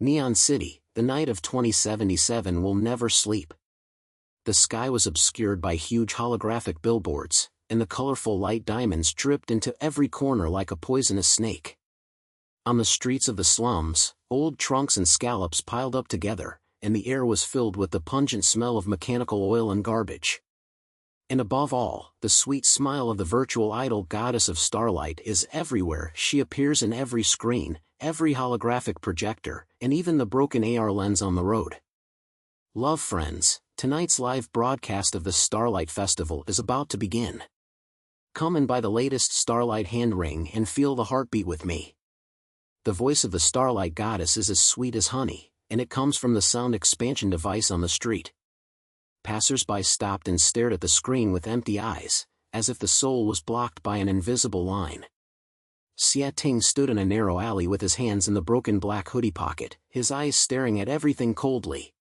Neon City, the night of 2077 will never sleep. The sky was obscured by huge holographic billboards, and the colorful light diamonds dripped into every corner like a poisonous snake. On the streets of the slums, old trunks and scallops piled up together, and the air was filled with the pungent smell of mechanical oil and garbage. And above all, the sweet smile of the virtual idol goddess of Starlight is everywhere. She appears in every screen, every holographic projector, and even the broken AR lens on the road. Love friends, tonight's live broadcast of the Starlight Festival is about to begin. Come and buy the latest Starlight hand ring and feel the heartbeat with me. The voice of the Starlight goddess is as sweet as honey, and it comes from the sound expansion device on the street. Passers-by stopped and stared at the screen with empty eyes, as if the soul was blocked by an invisible line. Xia Ting stood in a narrow alley with his hands in the broken black hoodie pocket, his eyes staring at everything coldly.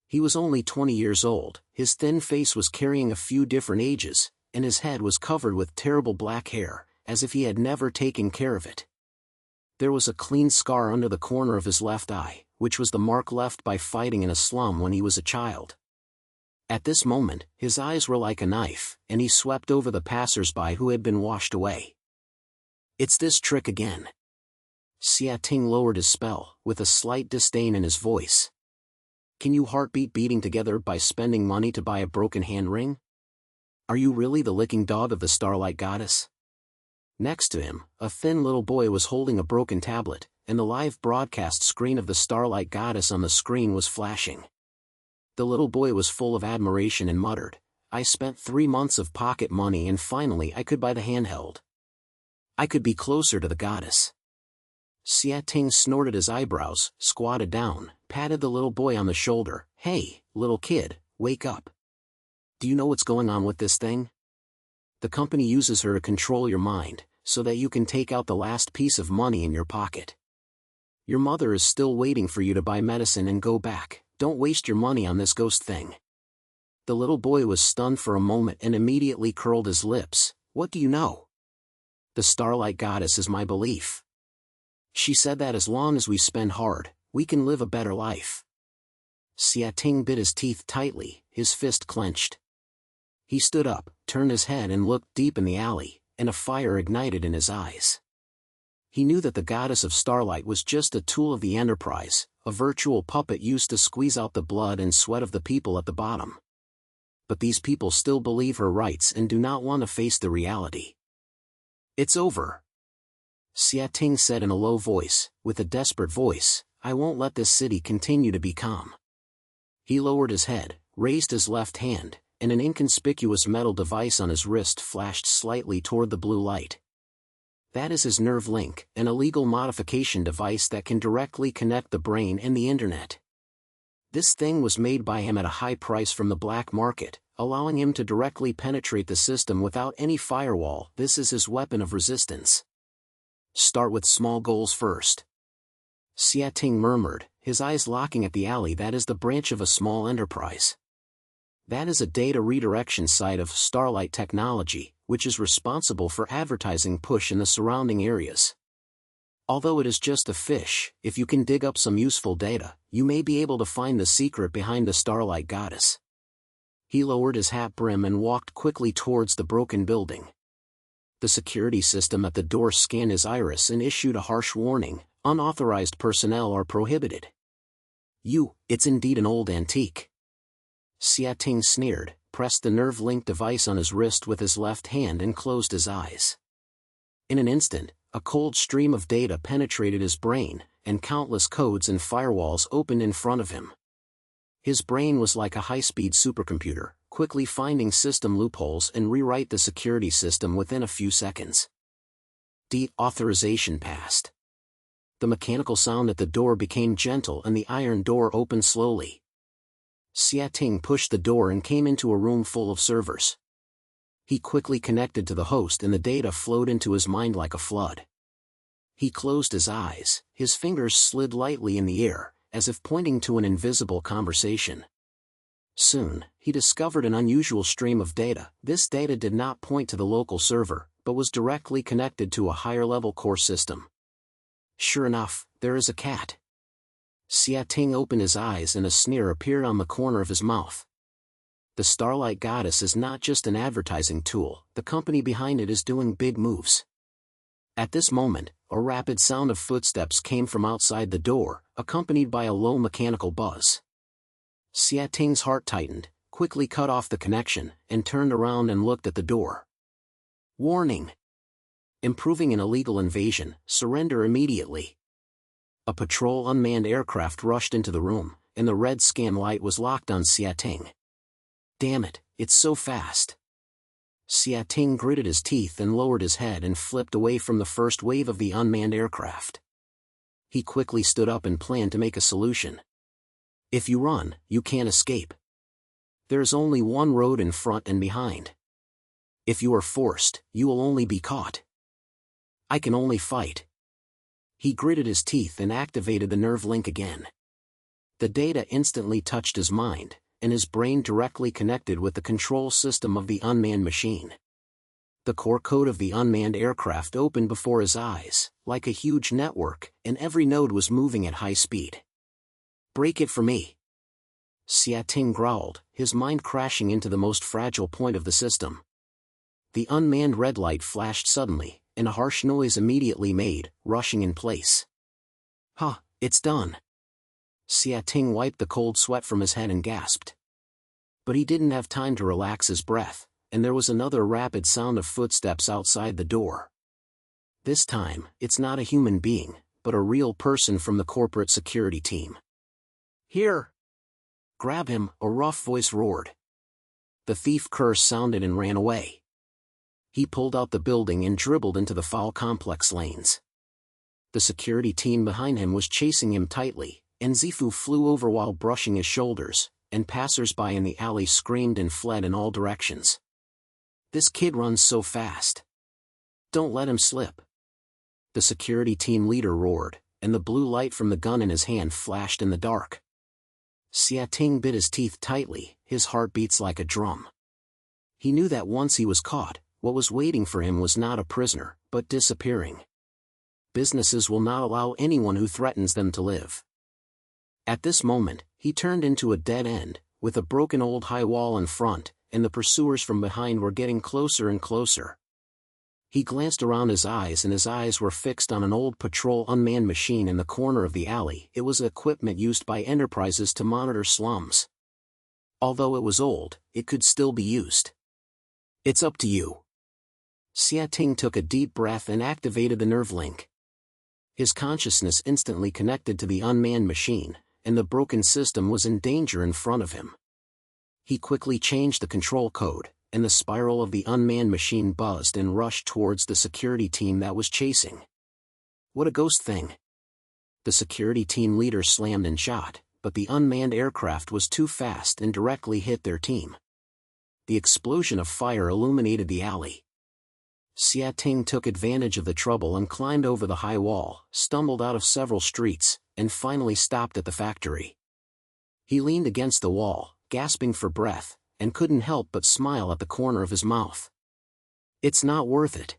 He was only 20 years old, his thin face was carrying a few different ages, and his head was covered with terrible black hair, as if he had never taken care of it. There was a clean scar under the corner of his left eye, which was the mark left by fighting in a slum when he was a child. At this moment, his eyes were like a knife, and he swept over the passers-by who had been washed away. It's this trick again. Xia Ting lowered his spell, with a slight disdain in his voice. Can you heartbeat beating together by spending money to buy a broken hand ring? Are you really the licking dog of the Starlight goddess? Next to him, a thin little boy was holding a broken tablet, and the live broadcast screen of the Starlight goddess on the screen was flashing. The little boy was full of admiration and muttered, I spent 3 months of pocket money and finally I could buy the handheld. I could be closer to the goddess. Xia Ting snorted his eyebrows, squatted down, patted the little boy on the shoulder. Hey, little kid, wake up. Do you know what's going on with this thing? The company uses her to control your mind, so that you can take out the last piece of money in your pocket. Your mother is still waiting for you to buy medicine and go back. Don't waste your money on this ghost thing. The little boy was stunned for a moment and immediately curled his lips. What do you know? The Starlight goddess is my belief. She said that as long as we spend hard, we can live a better life. Xia Ting bit his teeth tightly, his fist clenched. He stood up, turned his head and looked deep in the alley, and a fire ignited in his eyes. He knew that the goddess of Starlight was just a tool of the Enterprise, a virtual puppet used to squeeze out the blood and sweat of the people at the bottom. But these people still believe her rights and do not want to face the reality. It's over. Xia Ting said in a low voice, with a desperate voice, I won't let this city continue to be calm. He lowered his head, raised his left hand, and an inconspicuous metal device on his wrist flashed slightly toward the blue light. That is his nerve link, an illegal modification device that can directly connect the brain and the internet. This thing was made by him at a high price from the black market, allowing him to directly penetrate the system without any firewall. This is his weapon of resistance. Start with small goals first. Xia Ting murmured, his eyes locking at the alley. That is the branch of a small enterprise. That is a data redirection site of Starlight Technology, which is responsible for advertising push in the surrounding areas. Although it is just a fish, if you can dig up some useful data, you may be able to find the secret behind the Starlight goddess. He lowered his hat brim and walked quickly towards the broken building. The security system at the door scanned his iris and issued a harsh warning, unauthorized personnel are prohibited. It's indeed an old antique. Xia Ting sneered, pressed the nerve link device on his wrist with his left hand and closed his eyes. In an instant, a cold stream of data penetrated his brain, and countless codes and firewalls opened in front of him. His brain was like a high-speed supercomputer, quickly finding system loopholes and rewrite the security system within a few seconds. Deauthorization passed. The mechanical sound at the door became gentle and the iron door opened slowly. Xia Ting pushed the door and came into a room full of servers. He quickly connected to the host and the data flowed into his mind like a flood. He closed his eyes, his fingers slid lightly in the air, as if pointing to an invisible conversation. Soon, he discovered an unusual stream of data. This data did not point to the local server, but was directly connected to a higher-level core system. Sure enough, there is a cat. Ting opened his eyes and a sneer appeared on the corner of his mouth. The Starlight Goddess is not just an advertising tool, the company behind it is doing big moves. At this moment, a rapid sound of footsteps came from outside the door, accompanied by a low mechanical buzz. Ting's heart tightened, quickly cut off the connection, and turned around and looked at the door. Warning! Improving an illegal invasion, surrender immediately. A patrol unmanned aircraft rushed into the room, and the red scan light was locked on Ting. Damn it, it's so fast. Ting gritted his teeth and lowered his head and flipped away from the first wave of the unmanned aircraft. He quickly stood up and planned to make a solution. If you run, you can't escape. There's only one road in front and behind. If you are forced, you will only be caught. I can only fight. He gritted his teeth and activated the nerve link again. The data instantly touched his mind, and his brain directly connected with the control system of the unmanned machine. The core code of the unmanned aircraft opened before his eyes, like a huge network, and every node was moving at high speed. Break it for me. Ting growled, his mind crashing into the most fragile point of the system. The unmanned red light flashed suddenly, and a harsh noise immediately made, rushing in place. Huh, it's done. Ting wiped the cold sweat from his head and gasped. But he didn't have time to relax his breath, and there was another rapid sound of footsteps outside the door. This time, it's not a human being, but a real person from the corporate security team. Here! Grab him, a rough voice roared. The thief curse sounded and ran away. He pulled out the building and dribbled into the foul complex lanes. The security team behind him was chasing him tightly, and Zifu flew over while brushing his shoulders, and passers-by in the alley screamed and fled in all directions. This kid runs so fast. Don't let him slip. The security team leader roared, and the blue light from the gun in his hand flashed in the dark. Ting bit his teeth tightly, his heart beats like a drum. He knew that once he was caught, what was waiting for him was not a prisoner, but disappearing. Businesses will not allow anyone who threatens them to live. At this moment, he turned into a dead end, with a broken old high wall in front, and the pursuers from behind were getting closer and closer. He glanced around his eyes and his eyes were fixed on an old patrol unmanned machine in the corner of the alley. It was equipment used by enterprises to monitor slums. Although it was old, it could still be used. It's up to you. Ting took a deep breath and activated the nerve link. His consciousness instantly connected to the unmanned machine, and the broken system was in danger in front of him. He quickly changed the control code, and the spiral of the unmanned machine buzzed and rushed towards the security team that was chasing. What a ghost thing! The security team leader slammed and shot, but the unmanned aircraft was too fast and directly hit their team. The explosion of fire illuminated the alley. Ting took advantage of the trouble and climbed over the high wall, stumbled out of several streets, and finally stopped at the factory. He leaned against the wall, gasping for breath, and couldn't help but smile at the corner of his mouth. It's not worth it,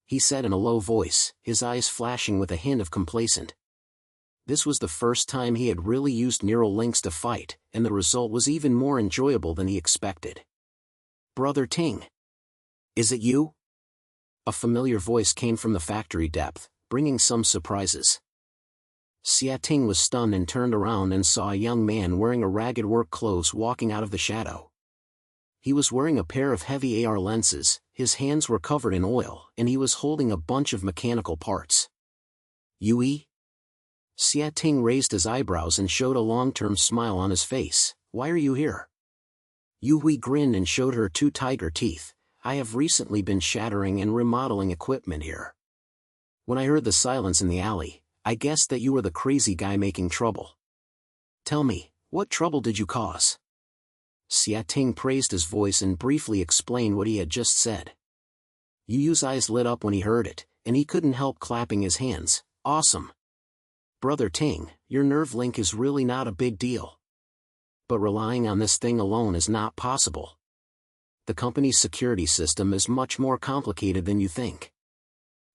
he said in a low voice, his eyes flashing with a hint of complacent. This was the first time he had really used neural links to fight, and the result was even more enjoyable than he expected. Brother Ting. Is it you? A familiar voice came from the factory depth, bringing some surprises. Ting was stunned and turned around and saw a young man wearing a ragged work clothes walking out of the shadow. He was wearing a pair of heavy AR lenses, his hands were covered in oil, and he was holding a bunch of mechanical parts. Yui? Ting raised his eyebrows and showed a long-term smile on his face. Why are you here? Yui grinned and showed her two tiger teeth. I have recently been shattering and remodeling equipment here. When I heard the silence in the alley, I guessed that you were the crazy guy making trouble. Tell me, what trouble did you cause? Ting praised his voice and briefly explained what he had just said. Yu's eyes lit up when he heard it, and he couldn't help clapping his hands. Awesome. Brother Ting, your nerve link is really not a big deal. But relying on this thing alone is not possible. The company's security system is much more complicated than you think.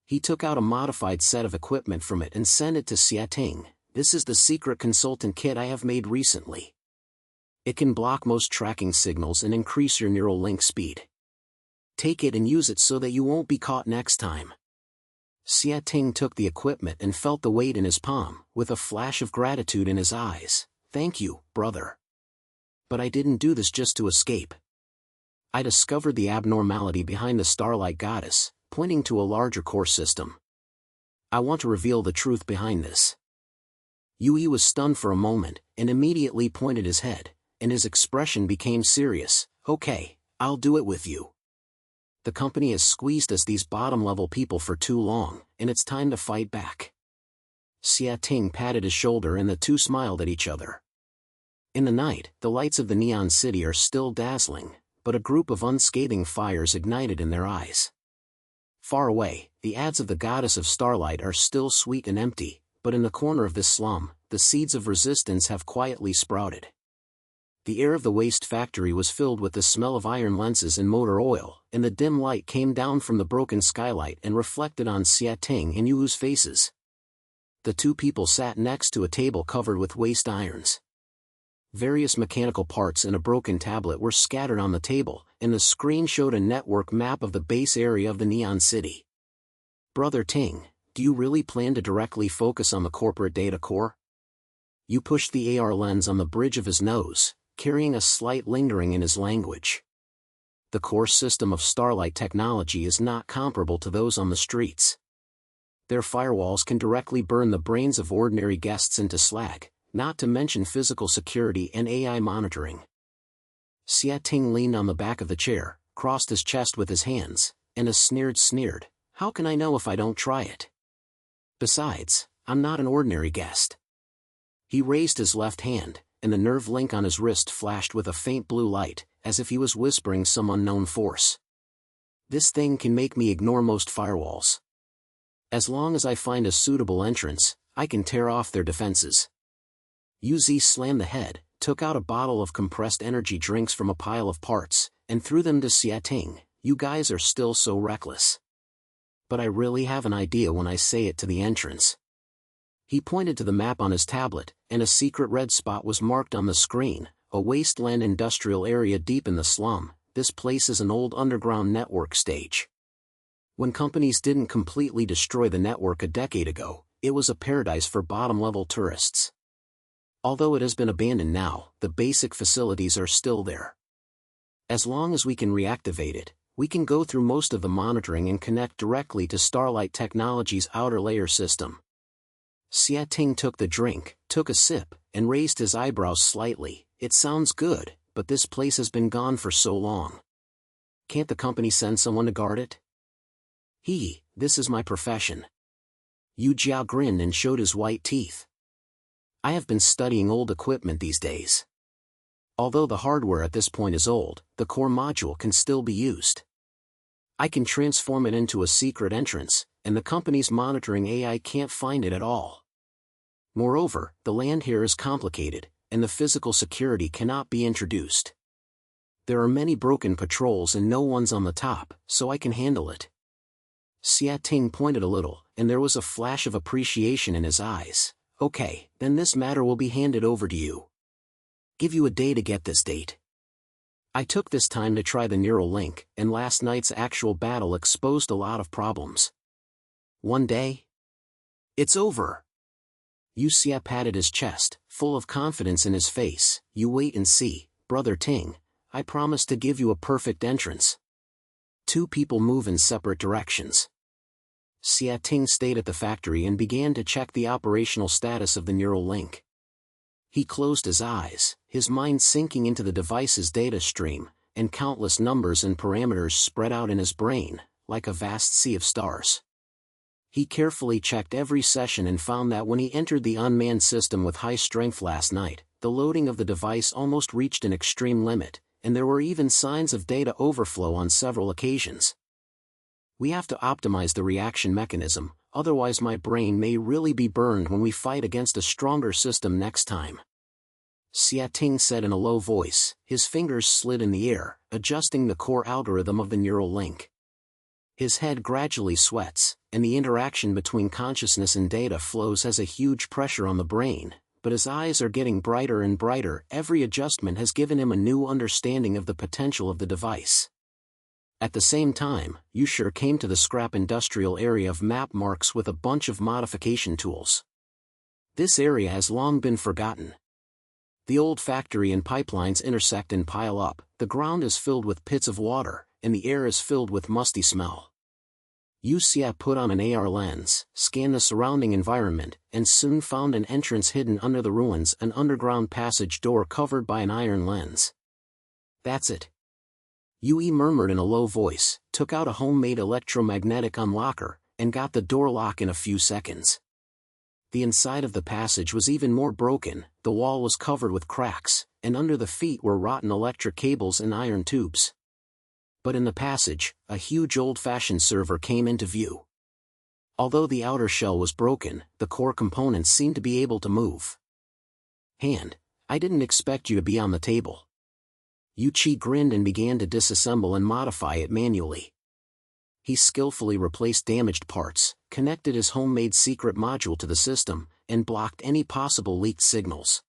He took out a modified set of equipment from it and sent it to Ting, this is the secret consultant kit I have made recently. It can block most tracking signals and increase your neural link speed. Take it and use it so that you won't be caught next time. Xia Ting took the equipment and felt the weight in his palm, with a flash of gratitude in his eyes. Thank you, brother. But I didn't do this just to escape. I discovered the abnormality behind the Starlight goddess, pointing to a larger core system. I want to reveal the truth behind this. Yui was stunned for a moment, and immediately pointed his head, and his expression became serious. Okay, I'll do it with you. The company has squeezed us these bottom-level people for too long, and it's time to fight back. Xia Ting patted his shoulder and the two smiled at each other. In the night, the lights of the neon city are still dazzling, but a group of unscathing fires ignited in their eyes. Far away, the ads of the goddess of Starlight are still sweet and empty, but in the corner of this slum, the seeds of resistance have quietly sprouted. The air of the waste factory was filled with the smell of iron lenses and motor oil, and the dim light came down from the broken skylight and reflected on Xia Ting and Yu's faces. The two people sat next to a table covered with waste irons. Various mechanical parts and a broken tablet were scattered on the table, and the screen showed a network map of the base area of the Neon City. Brother Ting, do you really plan to directly focus on the corporate data core? Yu pushed the AR lens on the bridge of his nose, carrying a slight lingering in his language. The core system of Starlight technology is not comparable to those on the streets. Their firewalls can directly burn the brains of ordinary guests into slag, not to mention physical security and AI monitoring. Xia Ting leaned on the back of the chair, crossed his chest with his hands, and sneered, "How can I know if I don't try it? Besides, I'm not an ordinary guest." He raised his left hand, and the nerve link on his wrist flashed with a faint blue light, as if he was whispering some unknown force. "This thing can make me ignore most firewalls. As long as I find a suitable entrance, I can tear off their defenses." Yuzi slammed the head, took out a bottle of compressed energy drinks from a pile of parts, and threw them to Xia Ting. "You guys are still so reckless. But I really have an idea when I say it to the entrance." He pointed to the map on his tablet, and a secret red spot was marked on the screen, a wasteland industrial area deep in the slum. This place is an old underground network stage. When companies didn't completely destroy the network a decade ago, it was a paradise for bottom-level tourists. Although it has been abandoned now, the basic facilities are still there. As long as we can reactivate it, we can go through most of the monitoring and connect directly to Starlight Technology's outer layer system. Xia Ting took the drink, took a sip, and raised his eyebrows slightly. "It sounds good, but this place has been gone for so long. Can't the company send someone to guard it?" This is my profession." Yu Jiao grinned and showed his white teeth. "I have been studying old equipment these days. Although the hardware at this point is old, the core module can still be used. I can transform it into a secret entrance, and the company's monitoring AI can't find it at all. Moreover, the land here is complicated, and the physical security cannot be introduced. There are many broken patrols and no one's on the top, so I can handle it." Xia Ting pointed a little, and there was a flash of appreciation in his eyes. "Okay, then this matter will be handed over to you. Give you a day to get this date. I took this time to try the neural link, and last night's actual battle exposed a lot of problems. One day? It's over." Yu Xia patted his chest, full of confidence in his face. "You wait and see, Brother Ting. I promise to give you a perfect entrance." Two people move in separate directions. Xia Ting stayed at the factory and began to check the operational status of the neural link. He closed his eyes, his mind sinking into the device's data stream, and countless numbers and parameters spread out in his brain, like a vast sea of stars. He carefully checked every session and found that when he entered the unmanned system with high strength last night, the loading of the device almost reached an extreme limit, and there were even signs of data overflow on several occasions. "We have to optimize the reaction mechanism, otherwise my brain may really be burned when we fight against a stronger system next time," Xia Ting said in a low voice. His fingers slid in the air, adjusting the core algorithm of the neural link. His head gradually sweats, and the interaction between consciousness and data flows has a huge pressure on the brain, but his eyes are getting brighter and brighter. Every adjustment has given him a new understanding of the potential of the device. At the same time, Usher came to the scrap industrial area of map marks with a bunch of modification tools. This area has long been forgotten. The old factory and pipelines intersect and pile up, the ground is filled with pits of water, and the air is filled with musty smell. Usia put on an AR lens, scanned the surrounding environment, and soon found an entrance hidden under the ruins, an underground passage door covered by an iron lens. That's it. Yui murmured in a low voice, took out a homemade electromagnetic unlocker, and got the door lock in a few seconds. The inside of the passage was even more broken, the wall was covered with cracks, and under the feet were rotten electric cables and iron tubes. But in the passage, a huge old-fashioned server came into view. Although the outer shell was broken, the core components seemed to be able to move. Hand, I didn't expect you to be on the table. Yuichi grinned and began to disassemble and modify it manually. He skillfully replaced damaged parts, connected his homemade secret module to the system, and blocked any possible leaked signals.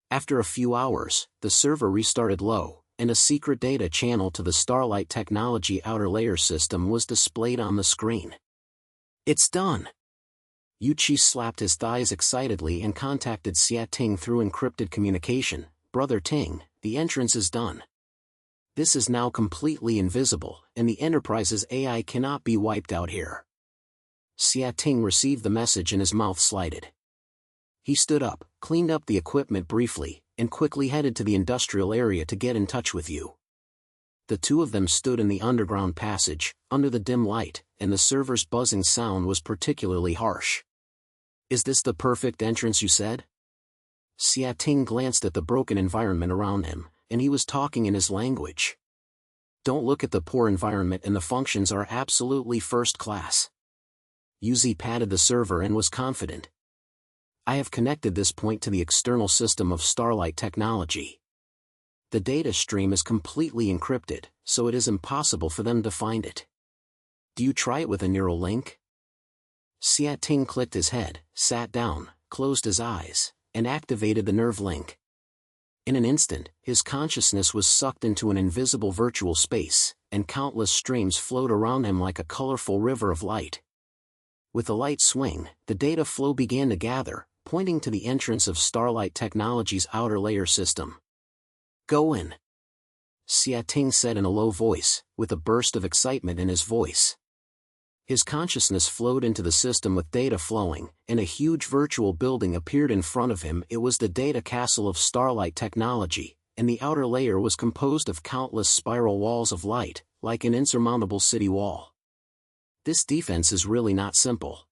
After a few hours, the server restarted low, and a secret data channel to the Starlight technology outer layer system was displayed on the screen. It's done! Yuichi slapped his thighs excitedly and contacted Xia Ting through encrypted communication. Brother Ting, the entrance is done. This is now completely invisible, and the Enterprise's AI cannot be wiped out here. Xia Ting received the message and his mouth slided. He stood up, cleaned up the equipment briefly, and quickly headed to the industrial area to get in touch with you. The two of them stood in the underground passage, under the dim light, and the server's buzzing sound was particularly harsh. Is this the perfect entrance you said? Xia Ting glanced at the broken environment around him, and he was talking in his language. Don't look at the poor environment, and the functions are absolutely first class. Yuzi patted the server and was confident. I have connected this point to the external system of Starlight technology. The data stream is completely encrypted, so it is impossible for them to find it. Do you try it with a neural link? Xia Ting clicked his head, sat down, closed his eyes, and activated the nerve link. In an instant, his consciousness was sucked into an invisible virtual space, and countless streams flowed around him like a colorful river of light. With a light swing, the data flow began to gather, pointing to the entrance of Starlight Technology's outer layer system. Go in. Xia Ting said in a low voice, with a burst of excitement in his voice. His consciousness flowed into the system with data flowing, and a huge virtual building appeared in front of him. It was the data castle of Starlight Technology, and the outer layer was composed of countless spiral walls of light, like an insurmountable city wall. This defense is really not simple.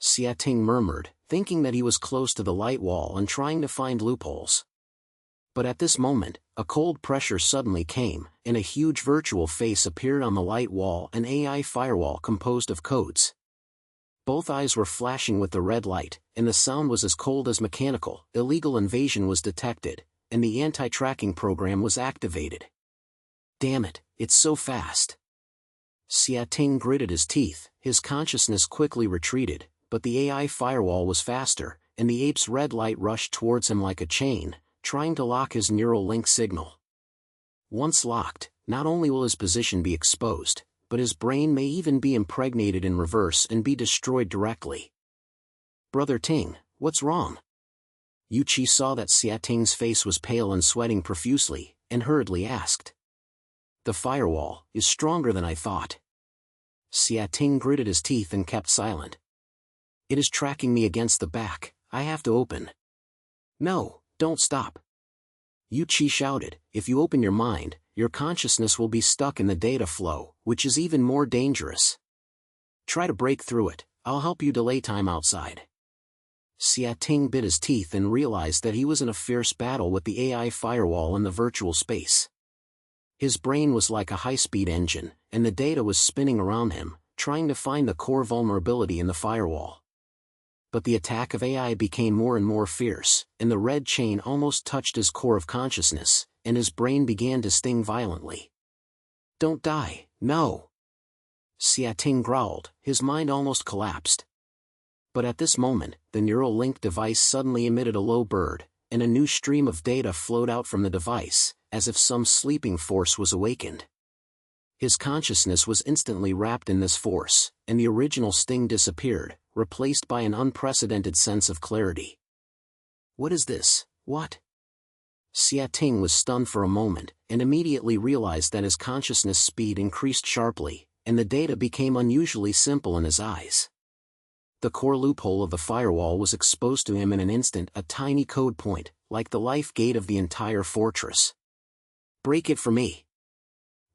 Xia Ting murmured, thinking that he was close to the light wall and trying to find loopholes. But at this moment, a cold pressure suddenly came, and a huge virtual face appeared on the light wall, an AI firewall composed of codes. Both eyes were flashing with the red light, and the sound was as cold as mechanical. Illegal invasion was detected, and the anti-tracking program was activated. Damn it, it's so fast. Xia Ting gritted his teeth, his consciousness quickly retreated, but the AI firewall was faster, and the ape's red light rushed towards him like a chain, trying to lock his neural link signal. Once locked, not only will his position be exposed, but his brain may even be impregnated in reverse and be destroyed directly. Brother Ting, what's wrong? Yuichi saw that Xia Ting's face was pale and sweating profusely, and hurriedly asked. The firewall is stronger than I thought. Xia Ting gritted his teeth and kept silent. It is tracking me against the back, I have to open. No, don't stop. Yuichi shouted, if you open your mind, your consciousness will be stuck in the data flow, which is even more dangerous. Try to break through it, I'll help you delay time outside. Xia Ting bit his teeth and realized that he was in a fierce battle with the AI firewall in the virtual space. His brain was like a high-speed engine, and the data was spinning around him, trying to find the core vulnerability in the firewall. But the attack of AI became more and more fierce, and the red chain almost touched his core of consciousness, and his brain began to sting violently. Don't die, no! Xia Ting growled, his mind almost collapsed. But at this moment, the neural link device suddenly emitted a low bird, and a new stream of data flowed out from the device, as if some sleeping force was awakened. His consciousness was instantly wrapped in this force, and the original sting disappeared, replaced by an unprecedented sense of clarity. What is this? What? Xia Ting was stunned for a moment, and immediately realized that his consciousness speed increased sharply, and the data became unusually simple in his eyes. The core loophole of the firewall was exposed to him in an instant, a tiny code point, like the life gate of the entire fortress. Break it for me!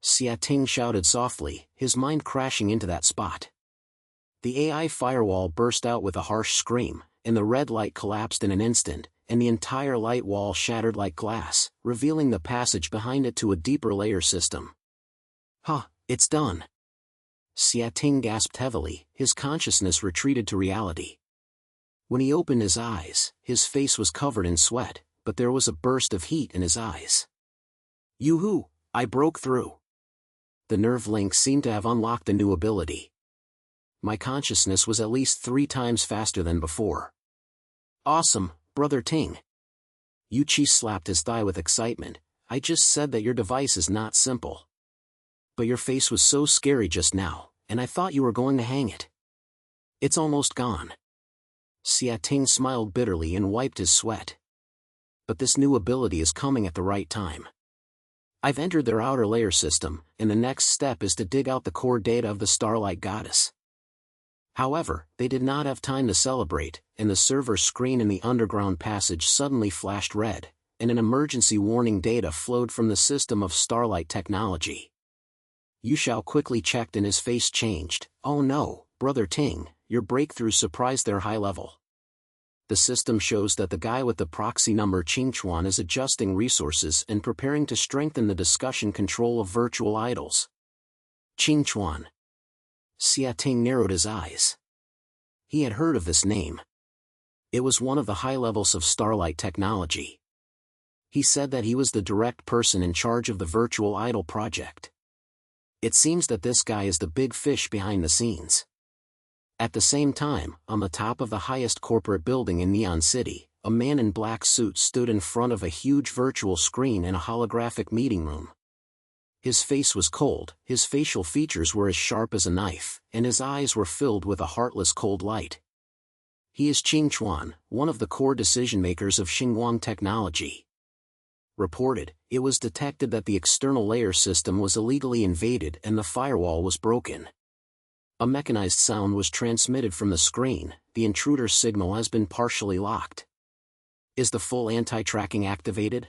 Xia Ting shouted softly, his mind crashing into that spot. The AI firewall burst out with a harsh scream, and the red light collapsed in an instant, and the entire light wall shattered like glass, revealing the passage behind it to a deeper layer system. Huh, it's done! Xia Ting gasped heavily, his consciousness retreated to reality. When he opened his eyes, his face was covered in sweat, but there was a burst of heat in his eyes. Yoo-hoo! I broke through! The nerve link seemed to have unlocked a new ability. My consciousness was at least 3 times faster than before. Awesome, Brother Ting! Yuchi slapped his thigh with excitement. I just said that your device is not simple. But your face was so scary just now, and I thought you were going to hang it. It's almost gone. Xia Ting smiled bitterly and wiped his sweat. But this new ability is coming at the right time. I've entered their outer layer system, and the next step is to dig out the core data of the Starlight goddess. However, they did not have time to celebrate, and the server screen in the underground passage suddenly flashed red, and an emergency warning data flowed from the system of Starlight technology. Yu Xiao quickly checked and his face changed. Oh no, Brother Ting, your breakthrough surprised their high level. The system shows that the guy with the proxy number Qingchuan is adjusting resources and preparing to strengthen the discussion control of virtual idols. Qingchuan. Xia Ting narrowed his eyes. He had heard of this name. It was one of the high levels of Starlight technology. He said that he was the direct person in charge of the virtual idol project. It seems that this guy is the big fish behind the scenes. At the same time, on the top of the highest corporate building in Neon City, a man in black suit stood in front of a huge virtual screen in a holographic meeting room. His face was cold, his facial features were as sharp as a knife, and his eyes were filled with a heartless cold light. He is Qingchuan, one of the core decision-makers of Xinguang Technology. Reported, it was detected that the external layer system was illegally invaded and the firewall was broken. A mechanized sound was transmitted from the screen. The intruder signal has been partially locked. Is the full anti-tracking activated?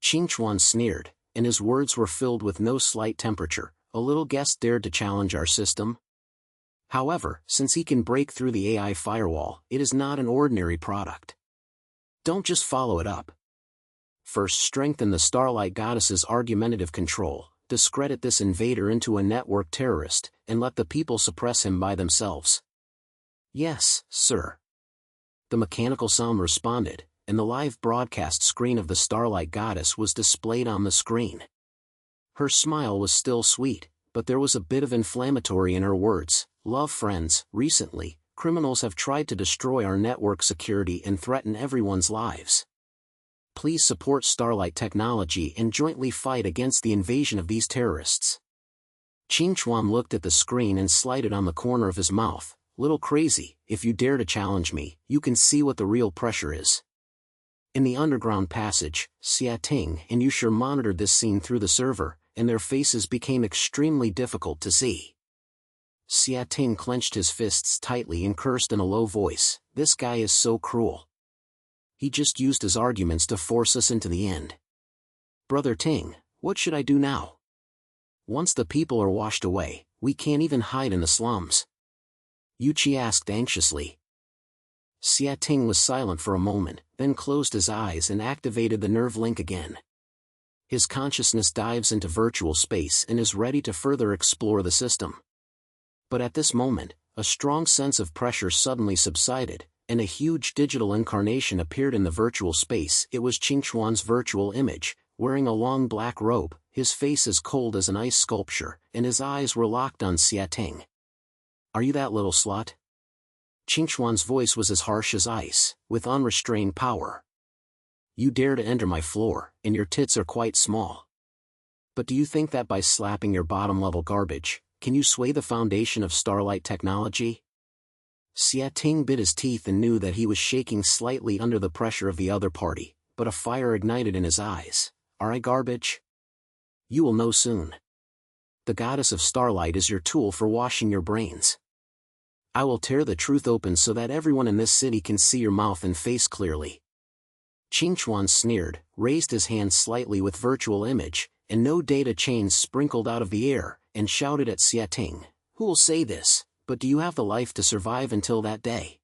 Qingchuan sneered, and his words were filled with no slight temperature. A little guest dared to challenge our system? However, since he can break through the AI firewall, it is not an ordinary product. Don't just follow it up. First, strengthen the Starlight Goddess's argumentative control, discredit this invader into a network terrorist, and let the people suppress him by themselves. Yes, sir. The mechanical sound responded, and the live broadcast screen of the Starlight Goddess was displayed on the screen. Her smile was still sweet, but there was a bit of inflammatory in her words. Love friends, recently, criminals have tried to destroy our network security and threaten everyone's lives. Please support Starlight Technology and jointly fight against the invasion of these terrorists. Qingchuan looked at the screen and slighted on the corner of his mouth. Little crazy, if you dare to challenge me, you can see what the real pressure is. In the underground passage, Xia Ting and Yushir monitored this scene through the server, and their faces became extremely difficult to see. Xia Ting clenched his fists tightly and cursed in a low voice. This guy is so cruel. He just used his arguments to force us into the end. Brother Ting, what should I do now? Once the people are washed away, we can't even hide in the slums. Yuchi asked anxiously. Xia Ting was silent for a moment, then closed his eyes and activated the nerve link again. His consciousness dives into virtual space and is ready to further explore the system. But at this moment, a strong sense of pressure suddenly subsided, and a huge digital incarnation appeared in the virtual space. It was Qingchuan's virtual image, wearing a long black robe, his face as cold as an ice sculpture, and his eyes were locked on Xia. "Are you that little slut?" Qingchuan's voice was as harsh as ice, with unrestrained power. "You dare to enter my floor, and your tits are quite small. But do you think that by slapping your bottom-level garbage, can you sway the foundation of Starlight technology?" Xia bit his teeth and knew that he was shaking slightly under the pressure of the other party, but a fire ignited in his eyes. "Are I garbage? You will know soon. The goddess of Starlight is your tool for washing your brains. I will tear the truth open so that everyone in this city can see your mouth and face clearly." Qingchuan sneered, raised his hand slightly with virtual image, and no data chains sprinkled out of the air, and shouted at Xia, "Who will say this, but do you have the life to survive until that day?"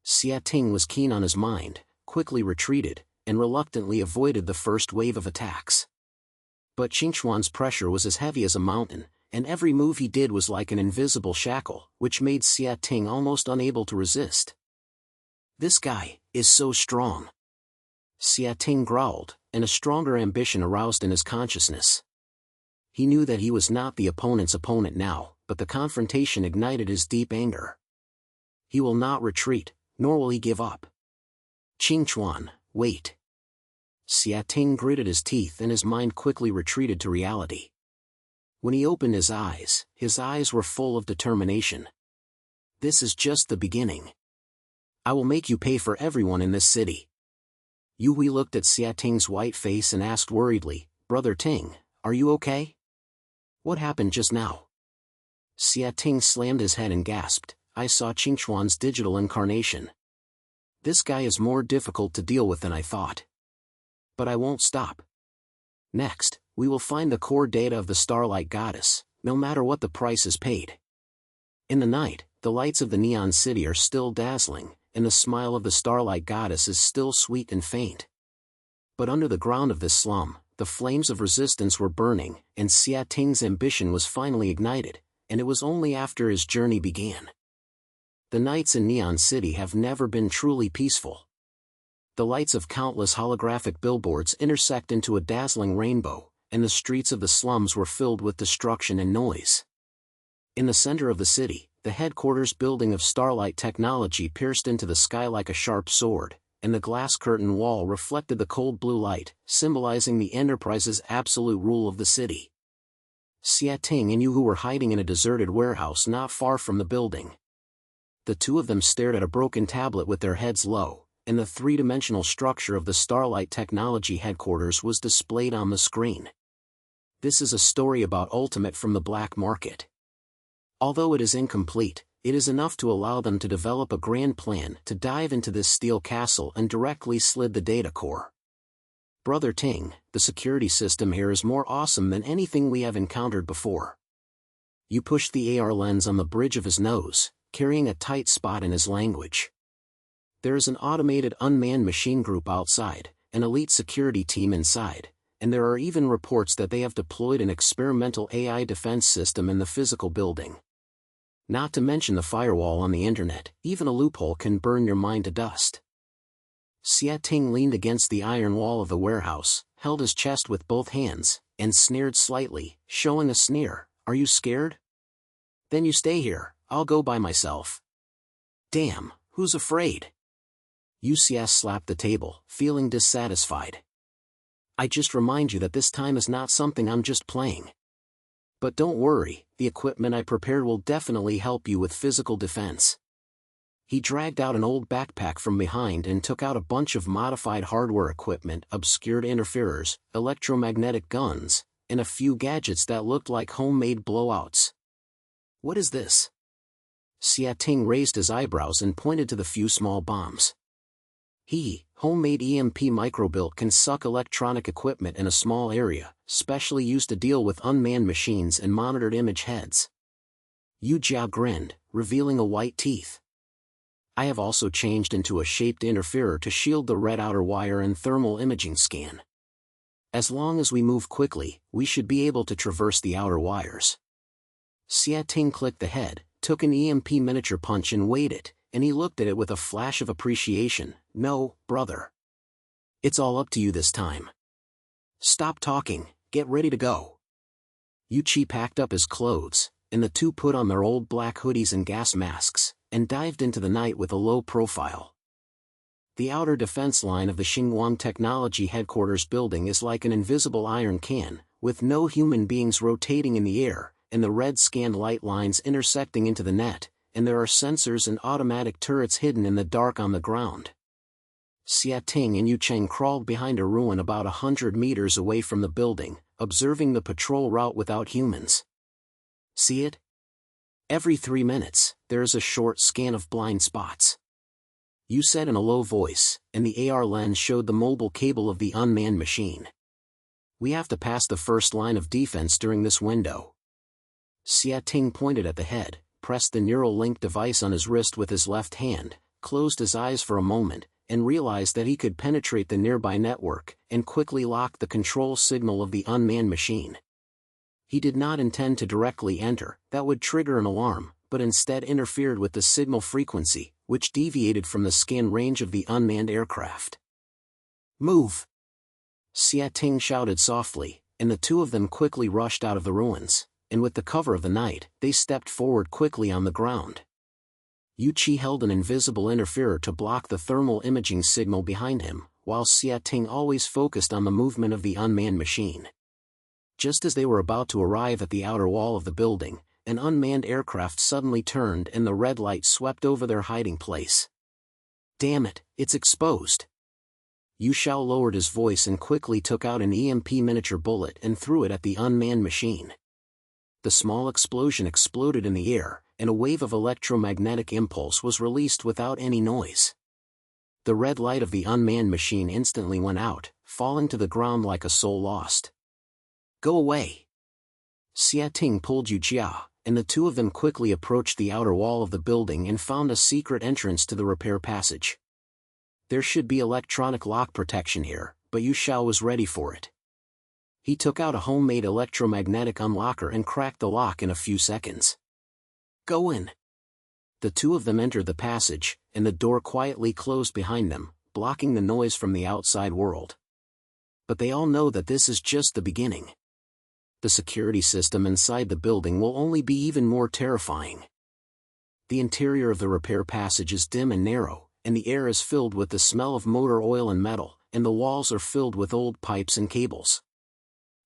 Xia was keen on his mind, quickly retreated, and reluctantly avoided the first wave of attacks. But Qingchuan's pressure was as heavy as a mountain, and every move he did was like an invisible shackle, which made Xia almost unable to resist. "This guy is so strong," Xia growled, and a stronger ambition aroused in his consciousness. He knew that he was not the opponent's opponent now, but the confrontation ignited his deep anger. He will not retreat, nor will he give up. "Qingchuan, wait." Xia gritted his teeth and his mind quickly retreated to reality. When he opened his eyes were full of determination. "This is just the beginning. I will make you pay for everyone in this city." Yui looked at Xia white face and asked worriedly, "Brother Ting, are you okay? What happened just now?" Xia slammed his head and gasped, "I saw Qingchuan's digital incarnation. This guy is more difficult to deal with than I thought. But I won't stop. Next, we will find the core data of the Starlight Goddess, no matter what the price is paid." In the night, the lights of the neon city are still dazzling, and the smile of the Starlight Goddess is still sweet and faint. But under the ground of this slum, the flames of resistance were burning, and Xia ambition was finally ignited, and it was only after his journey began. The nights in Neon City have never been truly peaceful. The lights of countless holographic billboards intersect into a dazzling rainbow, and the streets of the slums were filled with destruction and noise. In the center of the city, the headquarters building of Starlight Technology pierced into the sky like a sharp sword, and the glass curtain wall reflected the cold blue light, symbolizing the Enterprise's absolute rule of the city. Xia and Yu were hiding in a deserted warehouse not far from the building. The two of them stared at a broken tablet with their heads low, and the three-dimensional structure of the Starlight Technology headquarters was displayed on the screen. This is a story about Ultimate from the black market. Although it is incomplete, it is enough to allow them to develop a grand plan to dive into this steel castle and directly slid the data core. Brother Ting, the security system here is more awesome than anything we have encountered before. You pushed the AR lens on the bridge of his nose, carrying a tight spot in his language. There is an automated unmanned machine group outside, an elite security team inside, and there are even reports that they have deployed an experimental AI defense system in the physical building. Not to mention the firewall on the internet, even a loophole can burn your mind to dust. Xia leaned against the iron wall of the warehouse, held his chest with both hands, and sneered slightly, showing a sneer. "Are you scared? Then you stay here, I'll go by myself." "Damn, who's afraid?" Xia slapped the table, feeling dissatisfied. "I just remind you that this time is not something I'm just playing. But don't worry, the equipment I prepared will definitely help you with physical defense." He dragged out an old backpack from behind and took out a bunch of modified hardware equipment, obscured interferers, electromagnetic guns, and a few gadgets that looked like homemade blowouts. "What is this?" Xia raised his eyebrows and pointed to the few small bombs. Homemade EMP microbuilt can suck electronic equipment in a small area, specially used to deal with unmanned machines and monitored image heads. Yu Jia grinned, revealing a white teeth. "I have also changed into a shaped interferer to shield the red outer wire and thermal imaging scan. As long as we move quickly, we should be able to traverse the outer wires." Xia clicked the head, took an EMP miniature punch and weighed it, and he looked at it with a flash of appreciation. "No, brother. It's all up to you this time. Stop talking, Get ready to go. Yuchi packed up his clothes, and the two put on their old black hoodies and gas masks, and dived into the night with a low profile. The outer defense line of the Xinguang Technology Headquarters building is like an invisible iron can, with no human beings rotating in the air, and the red scan light lines intersecting into the net, and there are sensors and automatic turrets hidden in the dark on the ground. Xia Ting and Yu Cheng crawled behind a ruin about 100 meters away from the building, observing the patrol route without humans. See it? Every 3 minutes, there is a short scan of blind spots. Yu said in a low voice, and the AR lens showed the mobile cable of the unmanned machine. We have to pass the first line of defense during this window. Xia Ting pointed at the head, pressed the neural link device on his wrist with his left hand, closed his eyes for a moment, and realized that he could penetrate the nearby network, and quickly locked the control signal of the unmanned machine. He did not intend to directly enter, that would trigger an alarm, but instead interfered with the signal frequency, which deviated from the scan range of the unmanned aircraft. Move! Xia Ting shouted softly, and the two of them quickly rushed out of the ruins, and with the cover of the night, they stepped forward quickly on the ground. Yuchi held an invisible interferer to block the thermal imaging signal behind him, while Xia Ting always focused on the movement of the unmanned machine. Just as they were about to arrive at the outer wall of the building, an unmanned aircraft suddenly turned and the red light swept over their hiding place. Damn it, it's exposed. Yu Xiao lowered his voice and quickly took out an EMP miniature bullet and threw it at the unmanned machine. The small explosion exploded in the air, and a wave of electromagnetic impulse was released without any noise. The red light of the unmanned machine instantly went out, falling to the ground like a soul lost. Go away! Xia Ting pulled Yu Jia, and the two of them quickly approached the outer wall of the building and found a secret entrance to the repair passage. There should be electronic lock protection here, but Yu Xiao was ready for it. He took out a homemade electromagnetic unlocker and cracked the lock in a few seconds. Go in! The two of them entered the passage, and the door quietly closed behind them, blocking the noise from the outside world. But they all know that this is just the beginning. The security system inside the building will only be even more terrifying. The interior of the repair passage is dim and narrow, and the air is filled with the smell of motor oil and metal, and the walls are filled with old pipes and cables.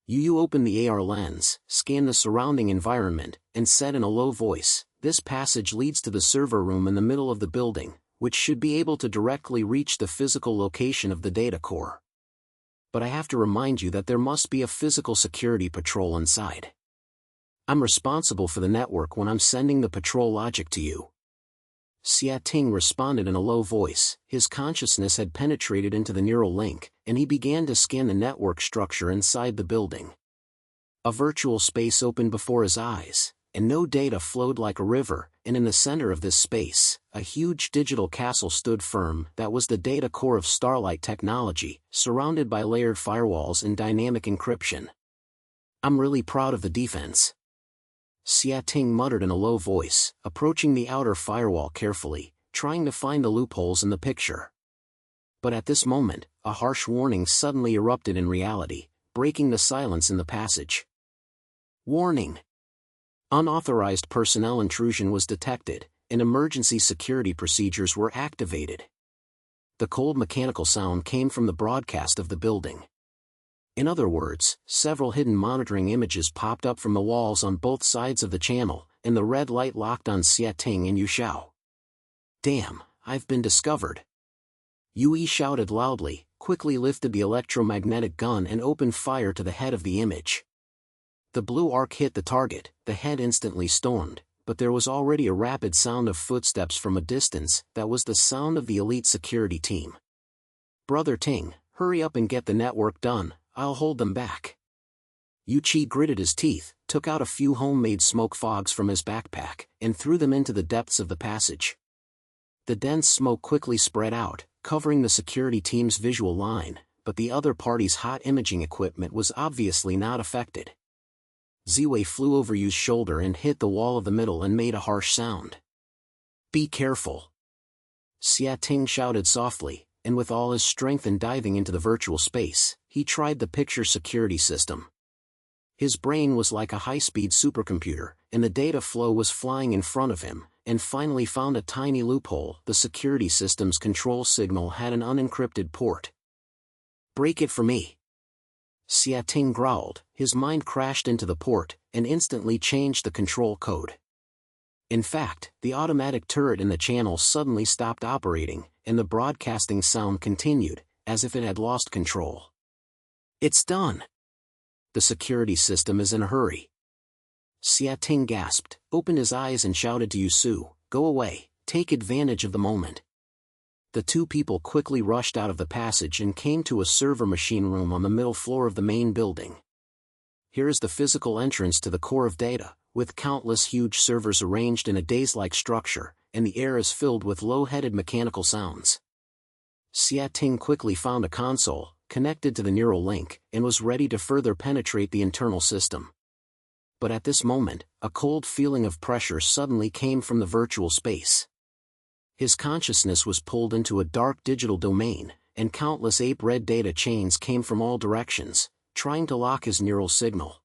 Yu opened the AR lens, scanned the surrounding environment, and said in a low voice, "This passage leads to the server room in the middle of the building, which should be able to directly reach the physical location of the data core. But I have to remind you that there must be a physical security patrol inside. I'm responsible for the network when I'm sending the patrol logic to you." Xia Ting responded in a low voice. His consciousness had penetrated into the neural link, and he began to scan the network structure inside the building. A virtual space opened before his eyes, and no data flowed like a river, and in the center of this space, a huge digital castle stood firm. That was the data core of Starlight technology, surrounded by layered firewalls and dynamic encryption. I'm really proud of the defense. Xia Ting muttered in a low voice, approaching the outer firewall carefully, trying to find the loopholes in the picture. But at this moment, a harsh warning suddenly erupted in reality, breaking the silence in the passage. Warning! Unauthorized personnel intrusion was detected, and emergency security procedures were activated. The cold mechanical sound came from the broadcast of the building. In other words, several hidden monitoring images popped up from the walls on both sides of the channel, and the red light locked on Xia Ting and Yu Xiao. Damn, I've been discovered. Yui shouted loudly, quickly lifted the electromagnetic gun and opened fire to the head of the image. The blue arc hit the target, the head instantly stormed, but there was already a rapid sound of footsteps from a distance. That was the sound of the elite security team. Brother Ting, hurry up and get the network done, I'll hold them back. Yuchi gritted his teeth, took out a few homemade smoke fogs from his backpack, and threw them into the depths of the passage. The dense smoke quickly spread out, covering the security team's visual line, but the other party's hot imaging equipment was obviously not affected. Ziwei flew over Yu's shoulder and hit the wall of the middle and made a harsh sound. Be careful! Xia Ting shouted softly, and with all his strength and diving into the virtual space, he tried the picture security system. His brain was like a high-speed supercomputer, and the data flow was flying in front of him, and finally found a tiny loophole. The security system's control signal had an unencrypted port. "Break it for me." Xiating growled. His mind crashed into the port, and instantly changed the control code. In fact, the automatic turret in the channel suddenly stopped operating, and the broadcasting sound continued, as if it had lost control. "It's done. The security system is in a hurry." Xiating gasped, opened his eyes and shouted to Yusu, "Go away, take advantage of the moment." The two people quickly rushed out of the passage and came to a server machine room on the middle floor of the main building. Here is the physical entrance to the core of data, with countless huge servers arranged in a daze-like structure, and the air is filled with low-headed mechanical sounds. Xiating quickly found a console, connected to the neural link, and was ready to further penetrate the internal system. But at this moment, a cold feeling of pressure suddenly came from the virtual space. His consciousness was pulled into a dark digital domain, and countless ape-red data chains came from all directions, trying to lock his neural signal.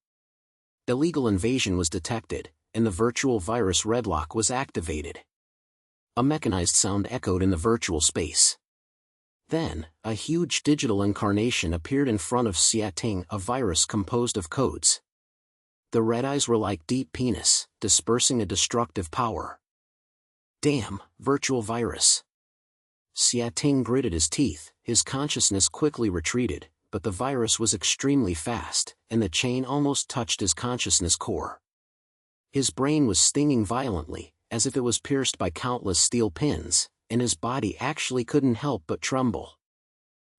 Illegal invasion was detected, and the virtual virus redlock was activated. A mechanized sound echoed in the virtual space. Then, a huge digital incarnation appeared in front of Xiating, a virus composed of codes. The red eyes were like deep penis, dispersing a destructive power. "Damn, virtual virus." Xiating gritted his teeth. His consciousness quickly retreated, but the virus was extremely fast, and the chain almost touched his consciousness core. His brain was stinging violently, as if it was pierced by countless steel pins, and his body actually couldn't help but tremble.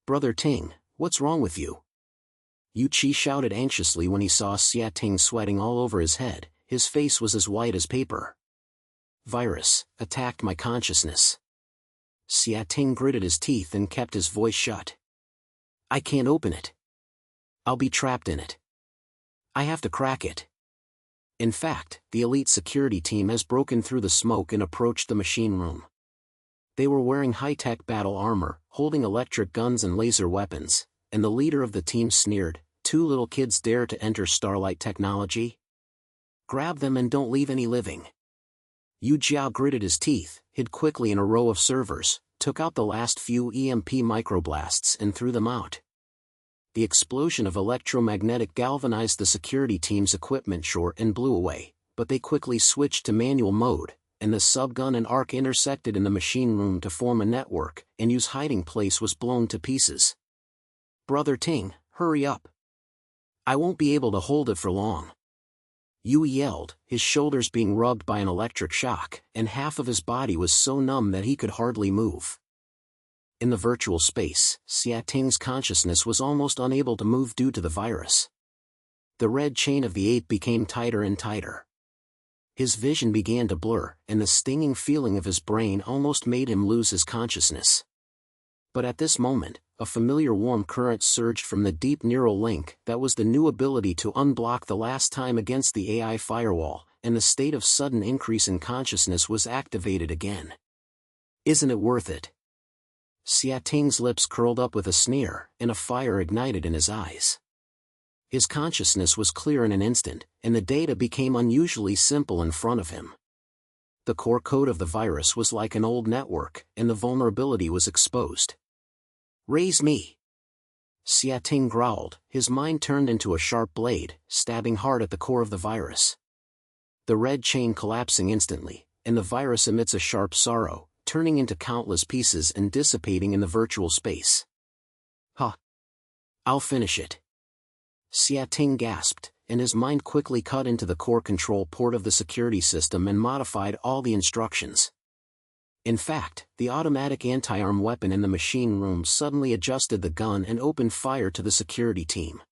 "Brother Ting, what's wrong with you?" Yu Qi shouted anxiously when he saw Xiating sweating all over his head. His face was as white as paper. "Virus attacked my consciousness." Xiating gritted his teeth and kept his voice shut. "I can't open it. I'll be trapped in it. I have to crack it." In fact, the elite security team has broken through the smoke and approached the machine room. They were wearing high-tech battle armor, holding electric guns and laser weapons, and the leader of the team sneered, "Two little kids dare to enter Starlight technology? Grab them and don't leave any living." Yu Jiao gritted his teeth, hid quickly in a row of servers, took out the last few EMP microblasts and threw them out. The explosion of electromagnetic galvanized the security team's equipment short and blew away, but they quickly switched to manual mode, and the subgun and arc intersected in the machine room to form a network, and Yu's hiding place was blown to pieces. "Brother Ting, hurry up. I won't be able to hold it for long." Yu yelled, his shoulders being rubbed by an electric shock, and half of his body was so numb that he could hardly move. In the virtual space, Xiating's consciousness was almost unable to move due to the virus. The red chain of the ape became tighter and tighter. His vision began to blur, and the stinging feeling of his brain almost made him lose his consciousness. But at this moment, a familiar warm current surged from the deep neural link. That was the new ability to unblock the last time against the AI firewall, and the state of sudden increase in consciousness was activated again. "Isn't it worth it?" Xiating's lips curled up with a sneer, and a fire ignited in his eyes. His consciousness was clear in an instant, and the data became unusually simple in front of him. The core code of the virus was like an old network, and the vulnerability was exposed. "Raise me!" Xiating growled, his mind turned into a sharp blade, stabbing hard at the core of the virus. The red chain collapsing instantly, and the virus emits a sharp sorrow, turning into countless pieces and dissipating in the virtual space. "Huh! I'll finish it." Xiating gasped, and his mind quickly cut into the core control port of the security system and modified all the instructions. In fact, the automatic anti-arm weapon in the machine room suddenly adjusted the gun and opened fire to the security team.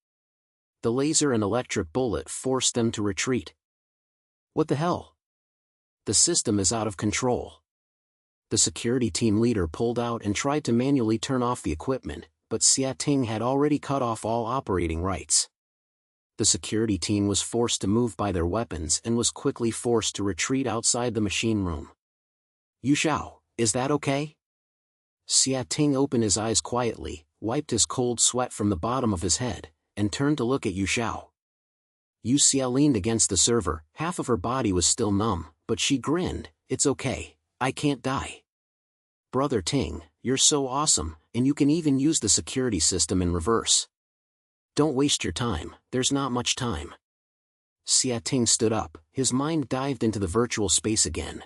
The laser and electric bullet forced them to retreat. "What the hell? The system is out of control." The security team leader pulled out and tried to manually turn off the equipment, but Xiating had already cut off all operating rights. The security team was forced to move by their weapons and was quickly forced to retreat outside the machine room. "Yu Xiao, is that okay?" Xiating opened his eyes quietly, wiped his cold sweat from the bottom of his head, and turned to look at Yu Xiao. Xia leaned against the server, half of her body was still numb, but she grinned. It's okay, I can't die. Brother Ting, you're so awesome, and you can even use the security system in reverse. Don't waste your time, there's not much time. Xia Ting stood up, his mind dived into the virtual space again.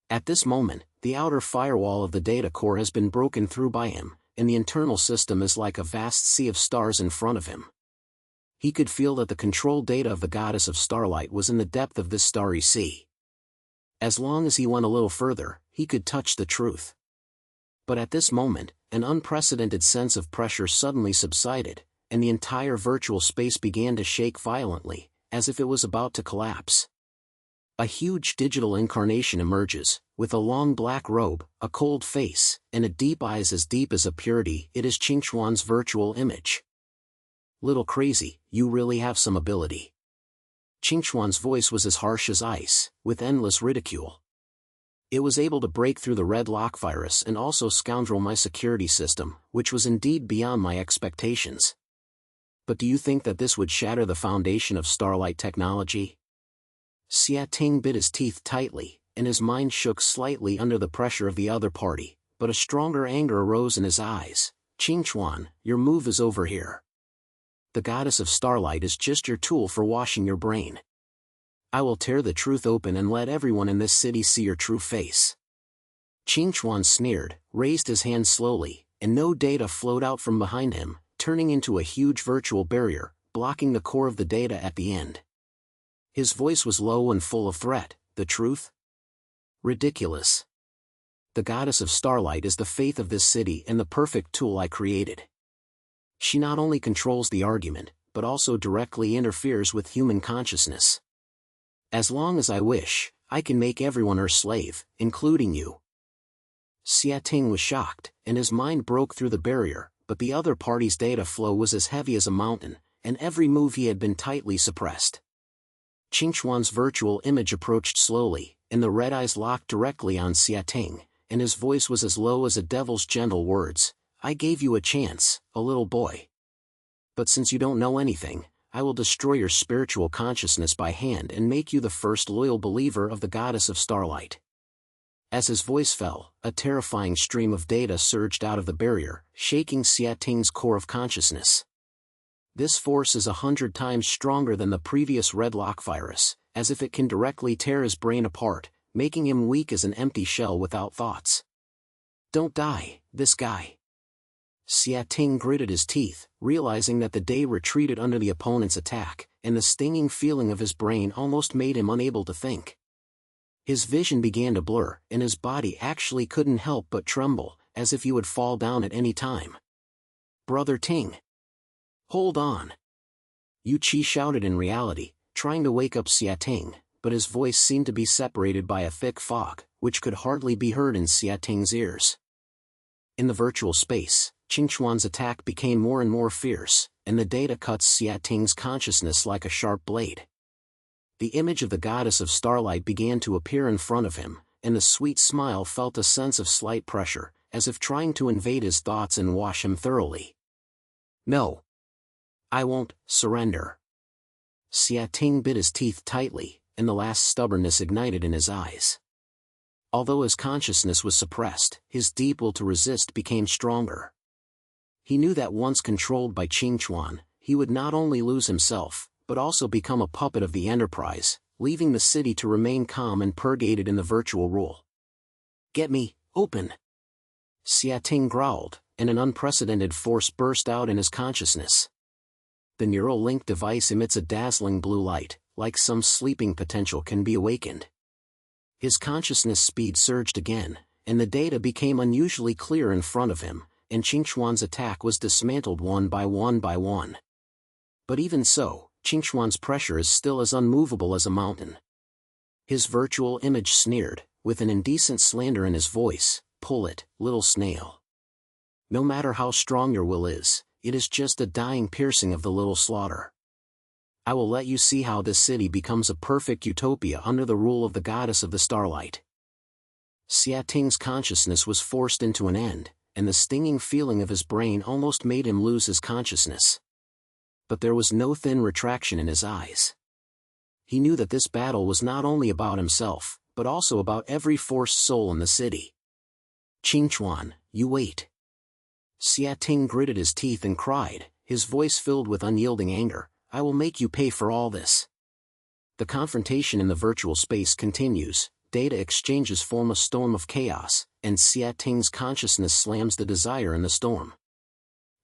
At this moment, the outer firewall of the data core has been broken through by him, and the internal system is like a vast sea of stars in front of him. He could feel that the control data of the goddess of Starlight was in the depth of this starry sea. As long as he went a little further, he could touch the truth. But at this moment, an unprecedented sense of pressure suddenly subsided, and the entire virtual space began to shake violently, as if it was about to collapse. A huge digital incarnation emerges, with a long black robe, a cold face, and a deep eyes as deep as a purity. It is Qingquan's virtual image. Little crazy, you really have some ability. Qingquan's voice was as harsh as ice, with endless ridicule. It was able to break through the red lock virus and also scoundrel my security system, which was indeed beyond my expectations. But do you think that this would shatter the foundation of Starlight technology? Xia Ting bit his teeth tightly, and his mind shook slightly under the pressure of the other party, but a stronger anger arose in his eyes. Qingquan, your move is over here. The goddess of Starlight is just your tool for washing your brain. I will tear the truth open and let everyone in this city see your true face. Qingquan sneered, raised his hand slowly, and no data flowed out from behind him, turning into a huge virtual barrier, blocking the core of the data at the end. His voice was low and full of threat. The truth? Ridiculous. The goddess of Starlight is the faith of this city and the perfect tool I created. She not only controls the argument, but also directly interferes with human consciousness. As long as I wish, I can make everyone her slave, including you. Xia Ting was shocked, and his mind broke through the barrier, but the other party's data flow was as heavy as a mountain, and every move he had been tightly suppressed. Qingquan's virtual image approached slowly, and the red eyes locked directly on Xia Ting, and his voice was as low as a devil's gentle words. I gave you a chance, a little boy. But since you don't know anything, I will destroy your spiritual consciousness by hand and make you the first loyal believer of the goddess of Starlight. As his voice fell, a terrifying stream of data surged out of the barrier, shaking Xia Ting's core of consciousness. This force is 100 times stronger than the previous red lock virus, as if it can directly tear his brain apart, making him weak as an empty shell without thoughts. Don't die, this guy. Xia Ting gritted his teeth, realizing that the day retreated under the opponent's attack, and the stinging feeling of his brain almost made him unable to think. His vision began to blur, and his body actually couldn't help but tremble, as if he would fall down at any time. Brother Ting! Hold on! Yu Qi shouted in reality, trying to wake up Xia Ting, but his voice seemed to be separated by a thick fog, which could hardly be heard in Xia Ting's ears. In the virtual space, Qingquan's attack became more and more fierce, and the data cuts Xia Ting's consciousness like a sharp blade. The image of the goddess of Starlight began to appear in front of him, and the sweet smile felt a sense of slight pressure, as if trying to invade his thoughts and wash him thoroughly. No. I won't surrender. Xia Ting bit his teeth tightly, and the last stubbornness ignited in his eyes. Although his consciousness was suppressed, his deep will to resist became stronger. He knew that once controlled by Qingquan, he would not only lose himself, but also become a puppet of the Enterprise, leaving the city to remain calm and purgated in the virtual rule. Get me, open! Xia Ting growled, and an unprecedented force burst out in his consciousness. The neural link device emits a dazzling blue light, like some sleeping potential can be awakened. His consciousness speed surged again, and the data became unusually clear in front of him, and Qingquan's attack was dismantled one by one. But even so, Qingquan's pressure is still as unmovable as a mountain. His virtual image sneered, with an indecent slander in his voice, pull it, little snail. No matter how strong your will is, it is just a dying piercing of the little slaughter. I will let you see how this city becomes a perfect utopia under the rule of the goddess of the Starlight. Xia Ting's consciousness was forced into an end, and the stinging feeling of his brain almost made him lose his consciousness. but there was no thin retraction in his eyes. He knew that this battle was not only about himself, but also about every forced soul in the city. "Qingchuan, you wait." Xia Ting gritted his teeth and cried, his voice filled with unyielding anger, "I will make you pay for all this." The confrontation in the virtual space continues, data exchanges form a storm of chaos, and Xia Ting's consciousness slams the desire in the storm.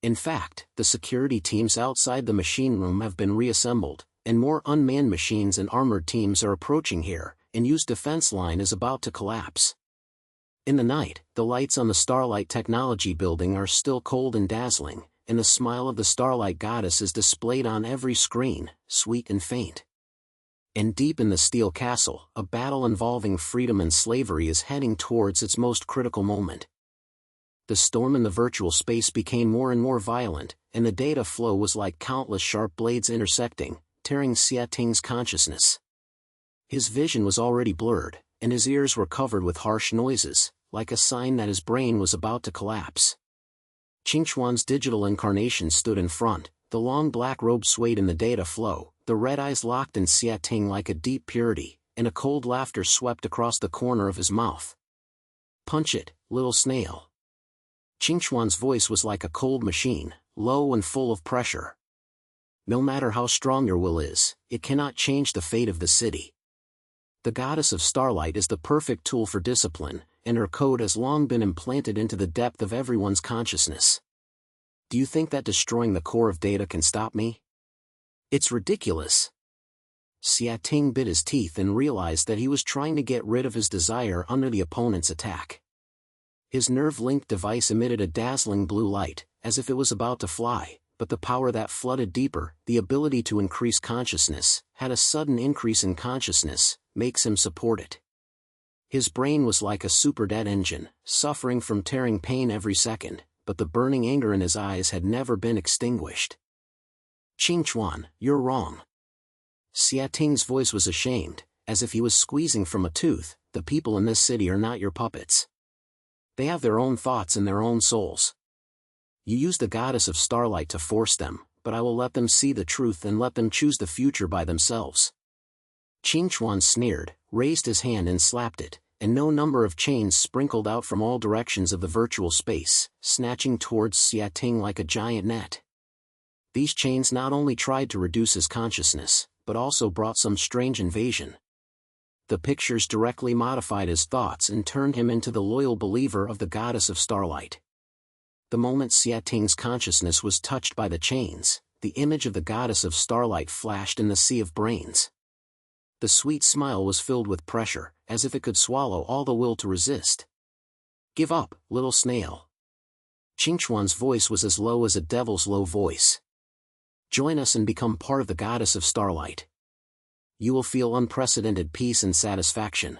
In fact, the security teams outside the machine room have been reassembled, and more unmanned machines and armored teams are approaching here, and Yu's defense line is about to collapse. In the night, the lights on the Starlight Technology building are still cold and dazzling, and the smile of the Starlight goddess is displayed on every screen, sweet and faint. And deep in the Steel Castle, a battle involving freedom and slavery is heading towards its most critical moment. The storm in the virtual space became more and more violent, and the data flow was like countless sharp blades intersecting, tearing Xia Ting's consciousness. His vision was already blurred, and his ears were covered with harsh noises, like a sign that his brain was about to collapse. Qingchuan's digital incarnation stood in front, the long black robe swayed in the data flow, the red eyes locked in Xia Ting like a deep purity, and a cold laughter swept across the corner of his mouth. "Punch it, little snail." Qingchuan's voice was like a cold machine, low and full of pressure. "No matter how strong your will is, it cannot change the fate of the city. The goddess of Starlight is the perfect tool for discipline, and her code has long been implanted into the depth of everyone's consciousness. Do you think that destroying the core of data can stop me? It's ridiculous." Xia Ting bit his teeth and realized that he was trying to get rid of his desire under the opponent's attack. His nerve-linked device emitted a dazzling blue light, as if it was about to fly, but the power that flooded deeper, the ability to increase consciousness, had a sudden increase in consciousness, makes him support it. His brain was like a super-dead engine, suffering from tearing pain every second, but the burning anger in his eyes had never been extinguished. "Qingchuan, you're wrong." Xia Ting's voice was ashamed, as if he was squeezing from a tooth. "The people in this city are not your puppets. They have their own thoughts and their own souls. You use the goddess of Starlight to force them, but I will let them see the truth and let them choose the future by themselves." Qingchuan sneered, raised his hand and slapped it, and no number of chains sprinkled out from all directions of the virtual space, snatching towards Xia Ting like a giant net. These chains not only tried to reduce his consciousness, but also brought some strange invasion. The pictures directly modified his thoughts and turned him into the loyal believer of the goddess of Starlight. The moment Xia Ting's consciousness was touched by the chains, the image of the goddess of Starlight flashed in the sea of brains. The sweet smile was filled with pressure, as if it could swallow all the will to resist. "Give up, little snail." Qingchuan's voice was as low as a devil's low voice. "Join us and become part of the goddess of Starlight. You will feel unprecedented peace and satisfaction.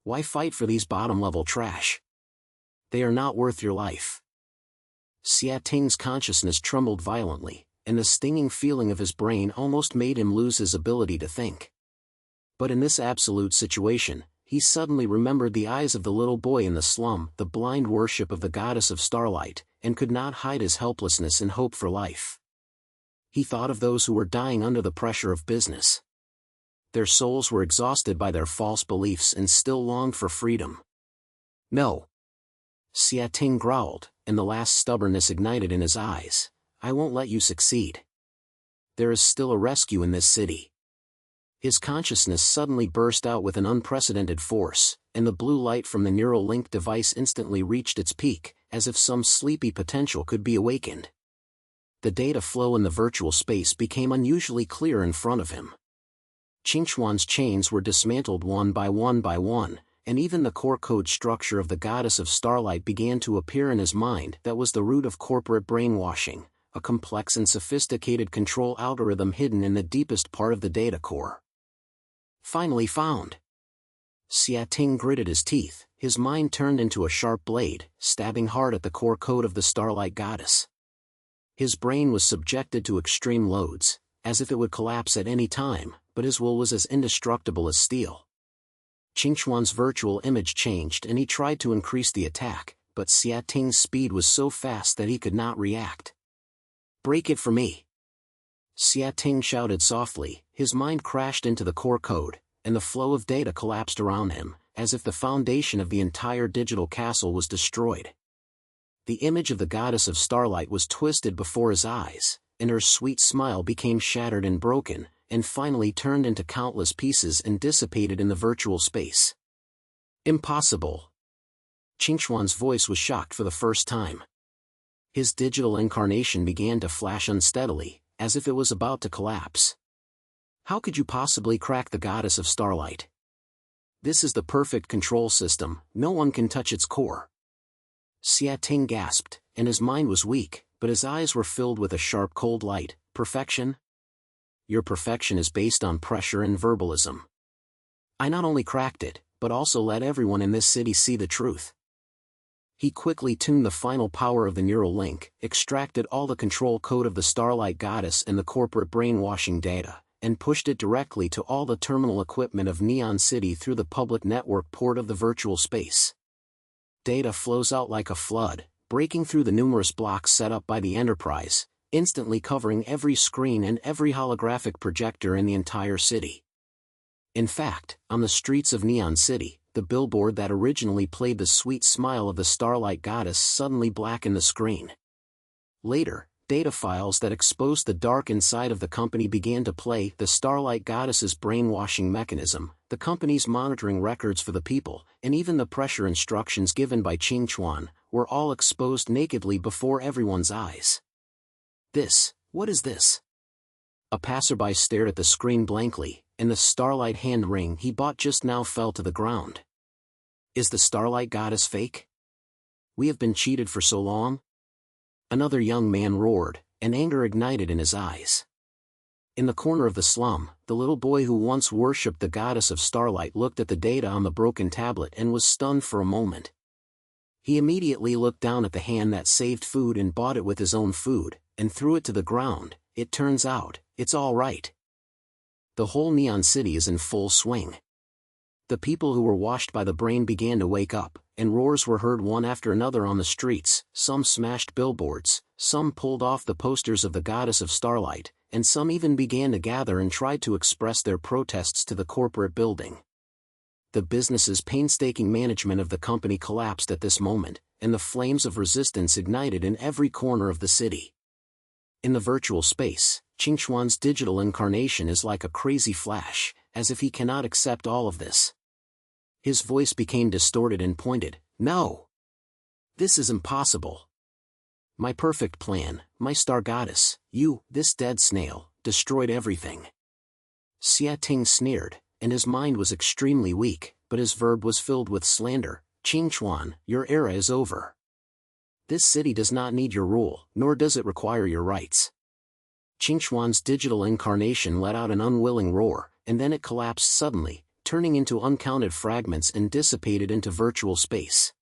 Why fight for these bottom-level trash? They are not worth your life." Xia Ting's consciousness trembled violently, and the stinging feeling of his brain almost made him lose his ability to think. But in this absolute situation, he suddenly remembered the eyes of the little boy in the slum, the blind worship of the goddess of Starlight, and could not hide his helplessness and hope for life. He thought of those who were dying under the pressure of business. Their souls were exhausted by their false beliefs and still longed for freedom. "No." Xia Ting growled, and the last stubbornness ignited in his eyes. "I won't let you succeed. There is still a rescue in this city." His consciousness suddenly burst out with an unprecedented force, and the blue light from the neural link device instantly reached its peak, as if some sleepy potential could be awakened. The data flow in the virtual space became unusually clear in front of him. Qingchuan's chains were dismantled one by one, and even the core code structure of the goddess of Starlight began to appear in his mind. That was the root of corporate brainwashing, a complex and sophisticated control algorithm hidden in the deepest part of the data core. "Finally found." Xia Ting gritted his teeth, his mind turned into a sharp blade, stabbing hard at the core code of the Starlight goddess. His brain was subjected to extreme loads, as if it would collapse at any time, but his will was as indestructible as steel. Qingchuan's virtual image changed and he tried to increase the attack, but Xia Ting's speed was so fast that he could not react. "Break it for me." Xia shouted softly. His mind crashed into the core code, and the flow of data collapsed around him, as if the foundation of the entire digital castle was destroyed. The image of the goddess of Starlight was twisted before his eyes, and her sweet smile became shattered and broken, and finally turned into countless pieces and dissipated in the virtual space. Impossible! Qingquan's voice was shocked for the first time. His digital incarnation began to flash unsteadily, as if it was about to collapse. How could you possibly crack the goddess of Starlight? This is the perfect control system, no one can touch its core. Xia gasped, and his mind was weak, but his eyes were filled with a sharp cold light. Perfection? Your perfection is based on pressure and verbalism. I not only cracked it, but also let everyone in this city see the truth. He quickly tuned the final power of the neural link, extracted all the control code of the Starlight goddess and the corporate brainwashing data, and pushed it directly to all the terminal equipment of Neon City through the public network port of the virtual space. Data flows out like a flood, breaking through the numerous blocks set up by the Enterprise, instantly covering every screen and every holographic projector in the entire city. In fact, on the streets of Neon City, the billboard that originally played the sweet smile of the Starlight goddess suddenly blackened the screen. Later, data files that exposed the dark inside of the company began to play. The Starlight goddess's brainwashing mechanism, the company's monitoring records for the people, and even the pressure instructions given by Qingquan, were all exposed nakedly before everyone's eyes. What is this? A passerby stared at the screen blankly, and the Starlight hand ring he bought just now fell to the ground. Is the Starlight goddess fake? We have been cheated for so long? Another young man roared, and anger ignited in his eyes. In the corner of the slum, the little boy who once worshipped the goddess of Starlight looked at the data on the broken tablet and was stunned for a moment. He immediately looked down at the hand that saved food and bought it with his own food, and threw it to the ground. It turns out, it's all right. The whole Neon City is in full swing. The people who were washed by the brain began to wake up, and roars were heard one after another on the streets. Some smashed billboards, some pulled off the posters of the goddess of Starlight, and some even began to gather and tried to express their protests to the corporate building. The business's painstaking management of the company collapsed at this moment, and the flames of resistance ignited in every corner of the city. In the virtual space, Qingquan's digital incarnation is like a crazy flash, as if he cannot accept all of this. His voice became distorted and pointed. No! This is impossible. My perfect plan, my star goddess, you, this dead snail, destroyed everything. Xia sneered, and his mind was extremely weak, but his verb was filled with slander. Qingquan, your era is over. This city does not need your rule, nor does it require your rights. Qingquan's digital incarnation let out an unwilling roar, and then it collapsed suddenly, turning into uncounted fragments and dissipated into virtual space.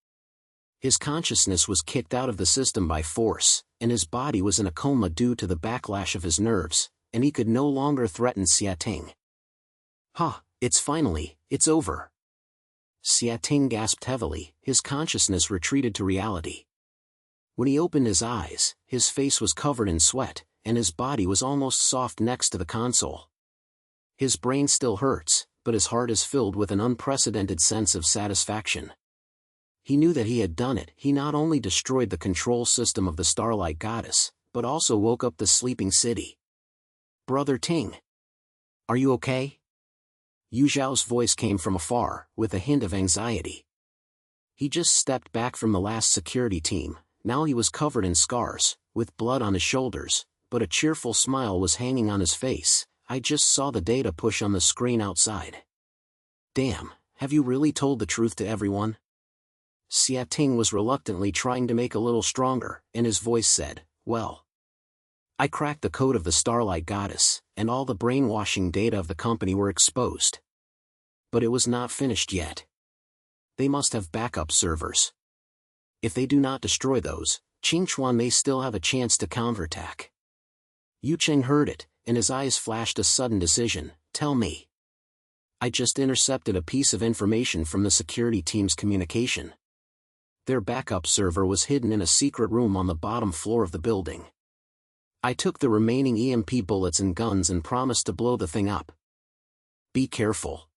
His consciousness was kicked out of the system by force, and his body was in a coma due to the backlash of his nerves, and he could no longer threaten Xia. It's over. Xia gasped heavily, his consciousness retreated to reality. When he opened his eyes, his face was covered in sweat, and his body was almost soft next to the console. His brain still hurts, but his heart is filled with an unprecedented sense of satisfaction. He knew that he had done it. He not only destroyed the control system of the Starlight goddess, but also woke up the sleeping city. Brother Ting. Are you okay? Yu Zhao's voice came from afar, with a hint of anxiety. He just stepped back from the last security team. Now he was covered in scars, with blood on his shoulders, but a cheerful smile was hanging on his face. I just saw the data push on the screen outside. Damn, have you really told the truth to everyone? Xia was reluctantly trying to make a little stronger, and his voice said, well, I cracked the code of the Starlight goddess, and all the brainwashing data of the company were exposed. But it was not finished yet. They must have backup servers. If they do not destroy those, Qingquan may still have a chance to counterattack. Yu Cheng heard it, and his eyes flashed a sudden decision. Tell me. I just intercepted a piece of information from the security team's communication. Their backup server was hidden in a secret room on the bottom floor of the building. I took the remaining EMP bullets and guns and promised to blow the thing up. Be careful.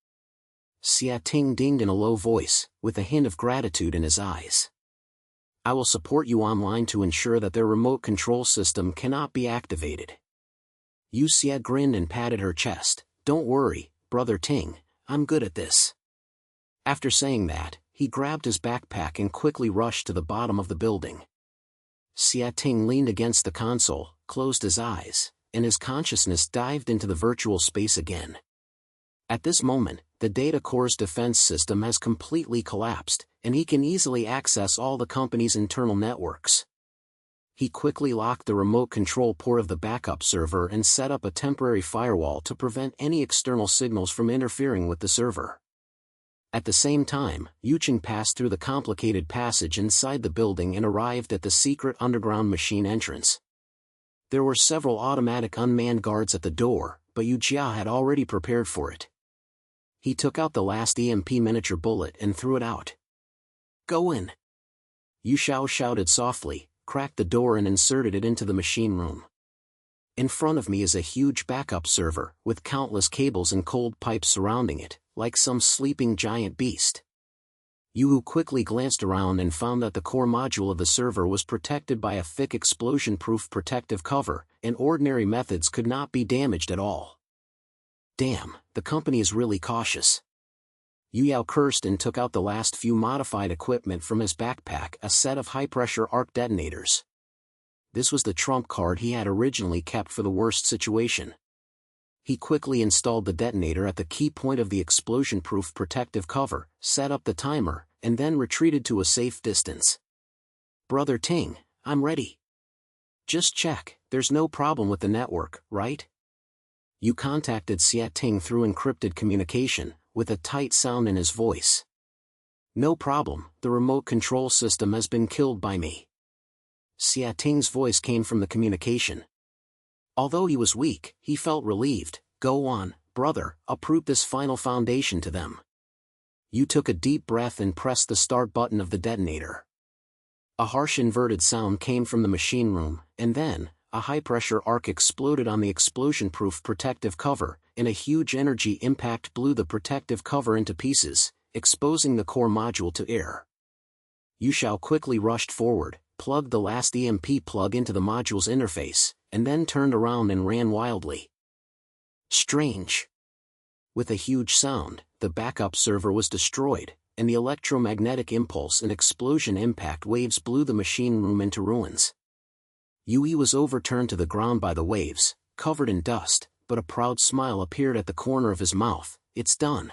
Xia Ting dinged in a low voice, with a hint of gratitude in his eyes. I will support you online to ensure that their remote control system cannot be activated. Yu Xia grinned and patted her chest. Don't worry, Brother Ting, I'm good at this. After saying that, he grabbed his backpack and quickly rushed to the bottom of the building. Xia Ting leaned against the console, closed his eyes, and his consciousness dived into the virtual space again. At this moment, the data core's defense system has completely collapsed, and he can easily access all the company's internal networks. He quickly locked the remote control port of the backup server and set up a temporary firewall to prevent any external signals from interfering with the server. At the same time, Yucheng passed through the complicated passage inside the building and arrived at the secret underground machine entrance. There were several automatic unmanned guards at the door, but Yu Jia had already prepared for it. He took out the last EMP miniature bullet and threw it out. Go in. Yu Xiao shouted softly, cracked the door and inserted it into the machine room. In front of me is a huge backup server, with countless cables and cold pipes surrounding it, like some sleeping giant beast. Yu quickly glanced around and found that the core module of the server was protected by a thick explosion-proof protective cover, and ordinary methods could not be damaged at all. Damn, the company is really cautious. Yu Yao cursed and took out the last few modified equipment from his backpack, a set of high-pressure arc detonators. This was the trump card he had originally kept for the worst situation. He quickly installed the detonator at the key point of the explosion-proof protective cover, set up the timer, and then retreated to a safe distance. Brother Ting, I'm ready. Just check, there's no problem with the network, right? You contacted Xia Ting through encrypted communication, with a tight sound in his voice. No problem, the remote control system has been killed by me. Xia Ting's voice came from the communication. Although he was weak, he felt relieved. Go on, brother, uproot this final foundation to them. You took a deep breath and pressed the start button of the detonator. A harsh inverted sound came from the machine room, and then, a high-pressure arc exploded on the explosion-proof protective cover, and a huge energy impact blew the protective cover into pieces, exposing the core module to air. Yu Xiao quickly rushed forward, plugged the last EMP plug into the module's interface, and then turned around and ran wildly. Strange. With a huge sound, the backup server was destroyed, and the electromagnetic impulse and explosion impact waves blew the machine room into ruins. Yui was overturned to the ground by the waves, covered in dust, but a proud smile appeared at the corner of his mouth. It's done.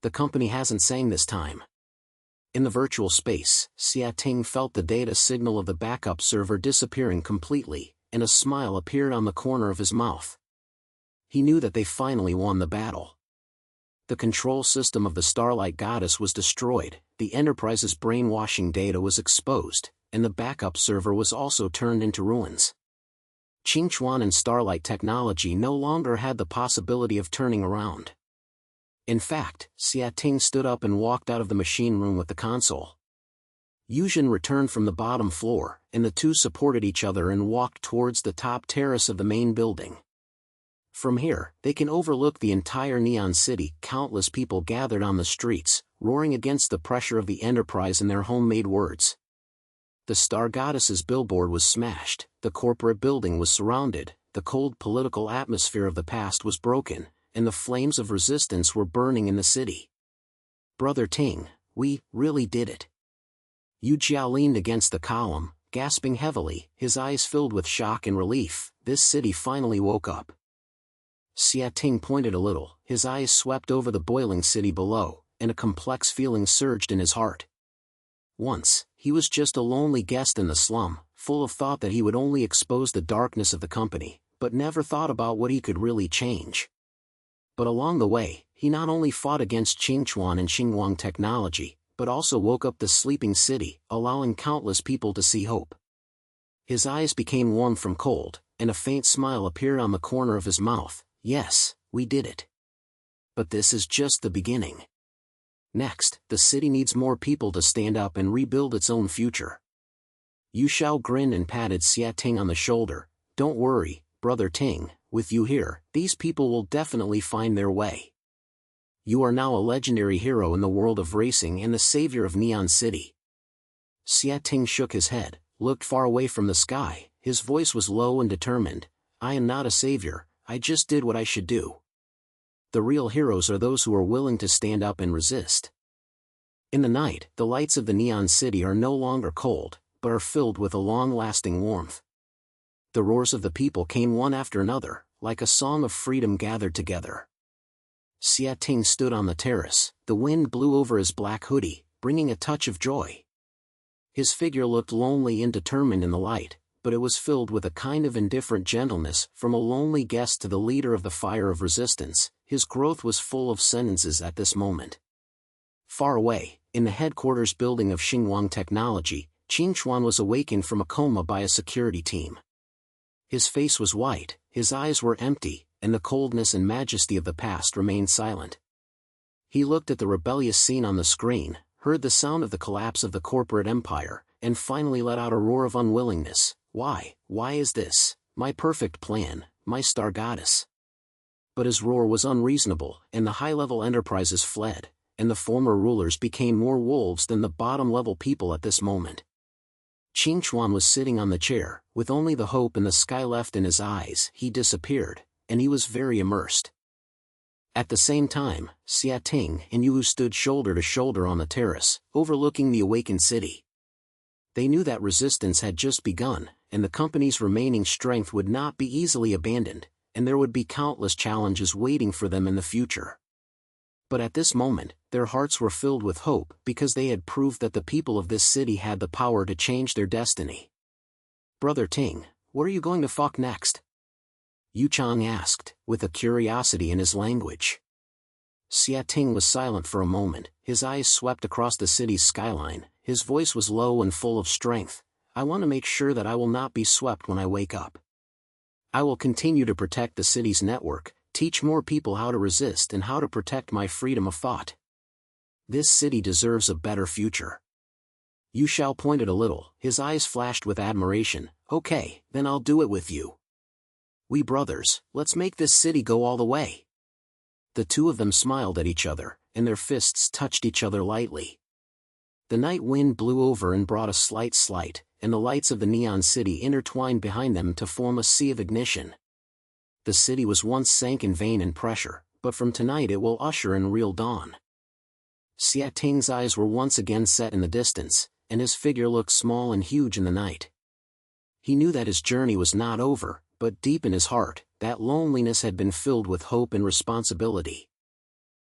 The company hasn't sang this time. In the virtual space, Xia Ting felt the data signal of the backup server disappearing completely, and a smile appeared on the corner of his mouth. He knew that they finally won the battle. The control system of the Starlight Goddess was destroyed, the Enterprise's brainwashing data was exposed, and the backup server was also turned into ruins. Qingchuan and Starlight technology no longer had the possibility of turning around. In fact, Xia Ting stood up and walked out of the machine room with the console. Yuzhen returned from the bottom floor, and the two supported each other and walked towards the top terrace of the main building. From here, they can overlook the entire Neon City. Countless people gathered on the streets, roaring against the pressure of the Enterprise in their homemade words. The Star Goddess's billboard was smashed, the corporate building was surrounded, the cold political atmosphere of the past was broken, and the flames of resistance were burning in the city. Brother Ting, we really did it. Yu Jia leaned against the column, gasping heavily, his eyes filled with shock and relief. This city finally woke up. Xia Ting pointed a little, his eyes swept over the boiling city below, and a complex feeling surged in his heart. Once, he was just a lonely guest in the slum, full of thought that he would only expose the darkness of the company, but never thought about what he could really change. But along the way, he not only fought against Qingchuan and Xinguang technology, but also woke up the sleeping city, allowing countless people to see hope. His eyes became warm from cold, and a faint smile appeared on the corner of his mouth. Yes, we did it. But this is just the beginning. Next, the city needs more people to stand up and rebuild its own future. Yu Xiao grinned and patted Xia Ting on the shoulder. Don't worry, Brother Ting, with you here, these people will definitely find their way. You are now a legendary hero in the world of racing and the savior of Neon City. Xia Ting shook his head, looked far away from the sky, his voice was low and determined. I am not a savior, I just did what I should do. The real heroes are those who are willing to stand up and resist. In the night, the lights of the Neon City are no longer cold, but are filled with a long-lasting warmth. The roars of the people came one after another, like a song of freedom gathered together. Xia Ting stood on the terrace, the wind blew over his black hoodie, bringing a touch of joy. His figure looked lonely and determined in the light, but it was filled with a kind of indifferent gentleness. From a lonely guest to the leader of the fire of resistance, his growth was full of sentences at this moment. Far away, in the headquarters building of Xinguang Technology, Qin Chuan was awakened from a coma by a security team. His face was white, his eyes were empty, and the coldness and majesty of the past remained silent. He looked at the rebellious scene on the screen, heard the sound of the collapse of the corporate empire, and finally let out a roar of unwillingness. Why is this, my perfect plan, my star goddess? But his roar was unreasonable, and the high-level enterprises fled, and the former rulers became more wolves than the bottom-level people at this moment. Qin Chuan was sitting on the chair, with only the hope in the sky left in his eyes. He disappeared, and he was very immersed. At the same time, Xia Ting and Yu stood shoulder to shoulder on the terrace, overlooking the awakened city. They knew that resistance had just begun, and the company's remaining strength would not be easily abandoned, and there would be countless challenges waiting for them in the future. But at this moment, their hearts were filled with hope because they had proved that the people of this city had the power to change their destiny. Brother Ting, what are you going to fuck next? Yu Chang asked, with a curiosity in his language. Xia Ting was silent for a moment, his eyes swept across the city's skyline, his voice was low and full of strength. I want to make sure that I will not be swept when I wake up. I will continue to protect the city's network, teach more people how to resist and how to protect my freedom of thought. This city deserves a better future. Yu Xiao pointed a little, his eyes flashed with admiration. Okay, then I'll do it with you. We brothers, let's make this city go all the way. The two of them smiled at each other, and their fists touched each other lightly. The night wind blew over and brought a slight, and the lights of the Neon City intertwined behind them to form a sea of ignition. The city was once sank in vain and pressure, but from tonight it will usher in real dawn. Xia Ting's eyes were once again set in the distance, and his figure looked small and huge in the night. He knew that his journey was not over, but deep in his heart, that loneliness had been filled with hope and responsibility.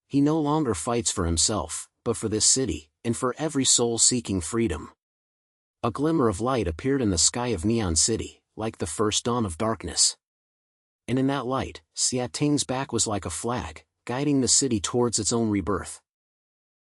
He no longer fights for himself, but for this city, and for every soul seeking freedom. A glimmer of light appeared in the sky of Neon City, like the first dawn of darkness. And in that light, Xia Ting's back was like a flag, guiding the city towards its own rebirth.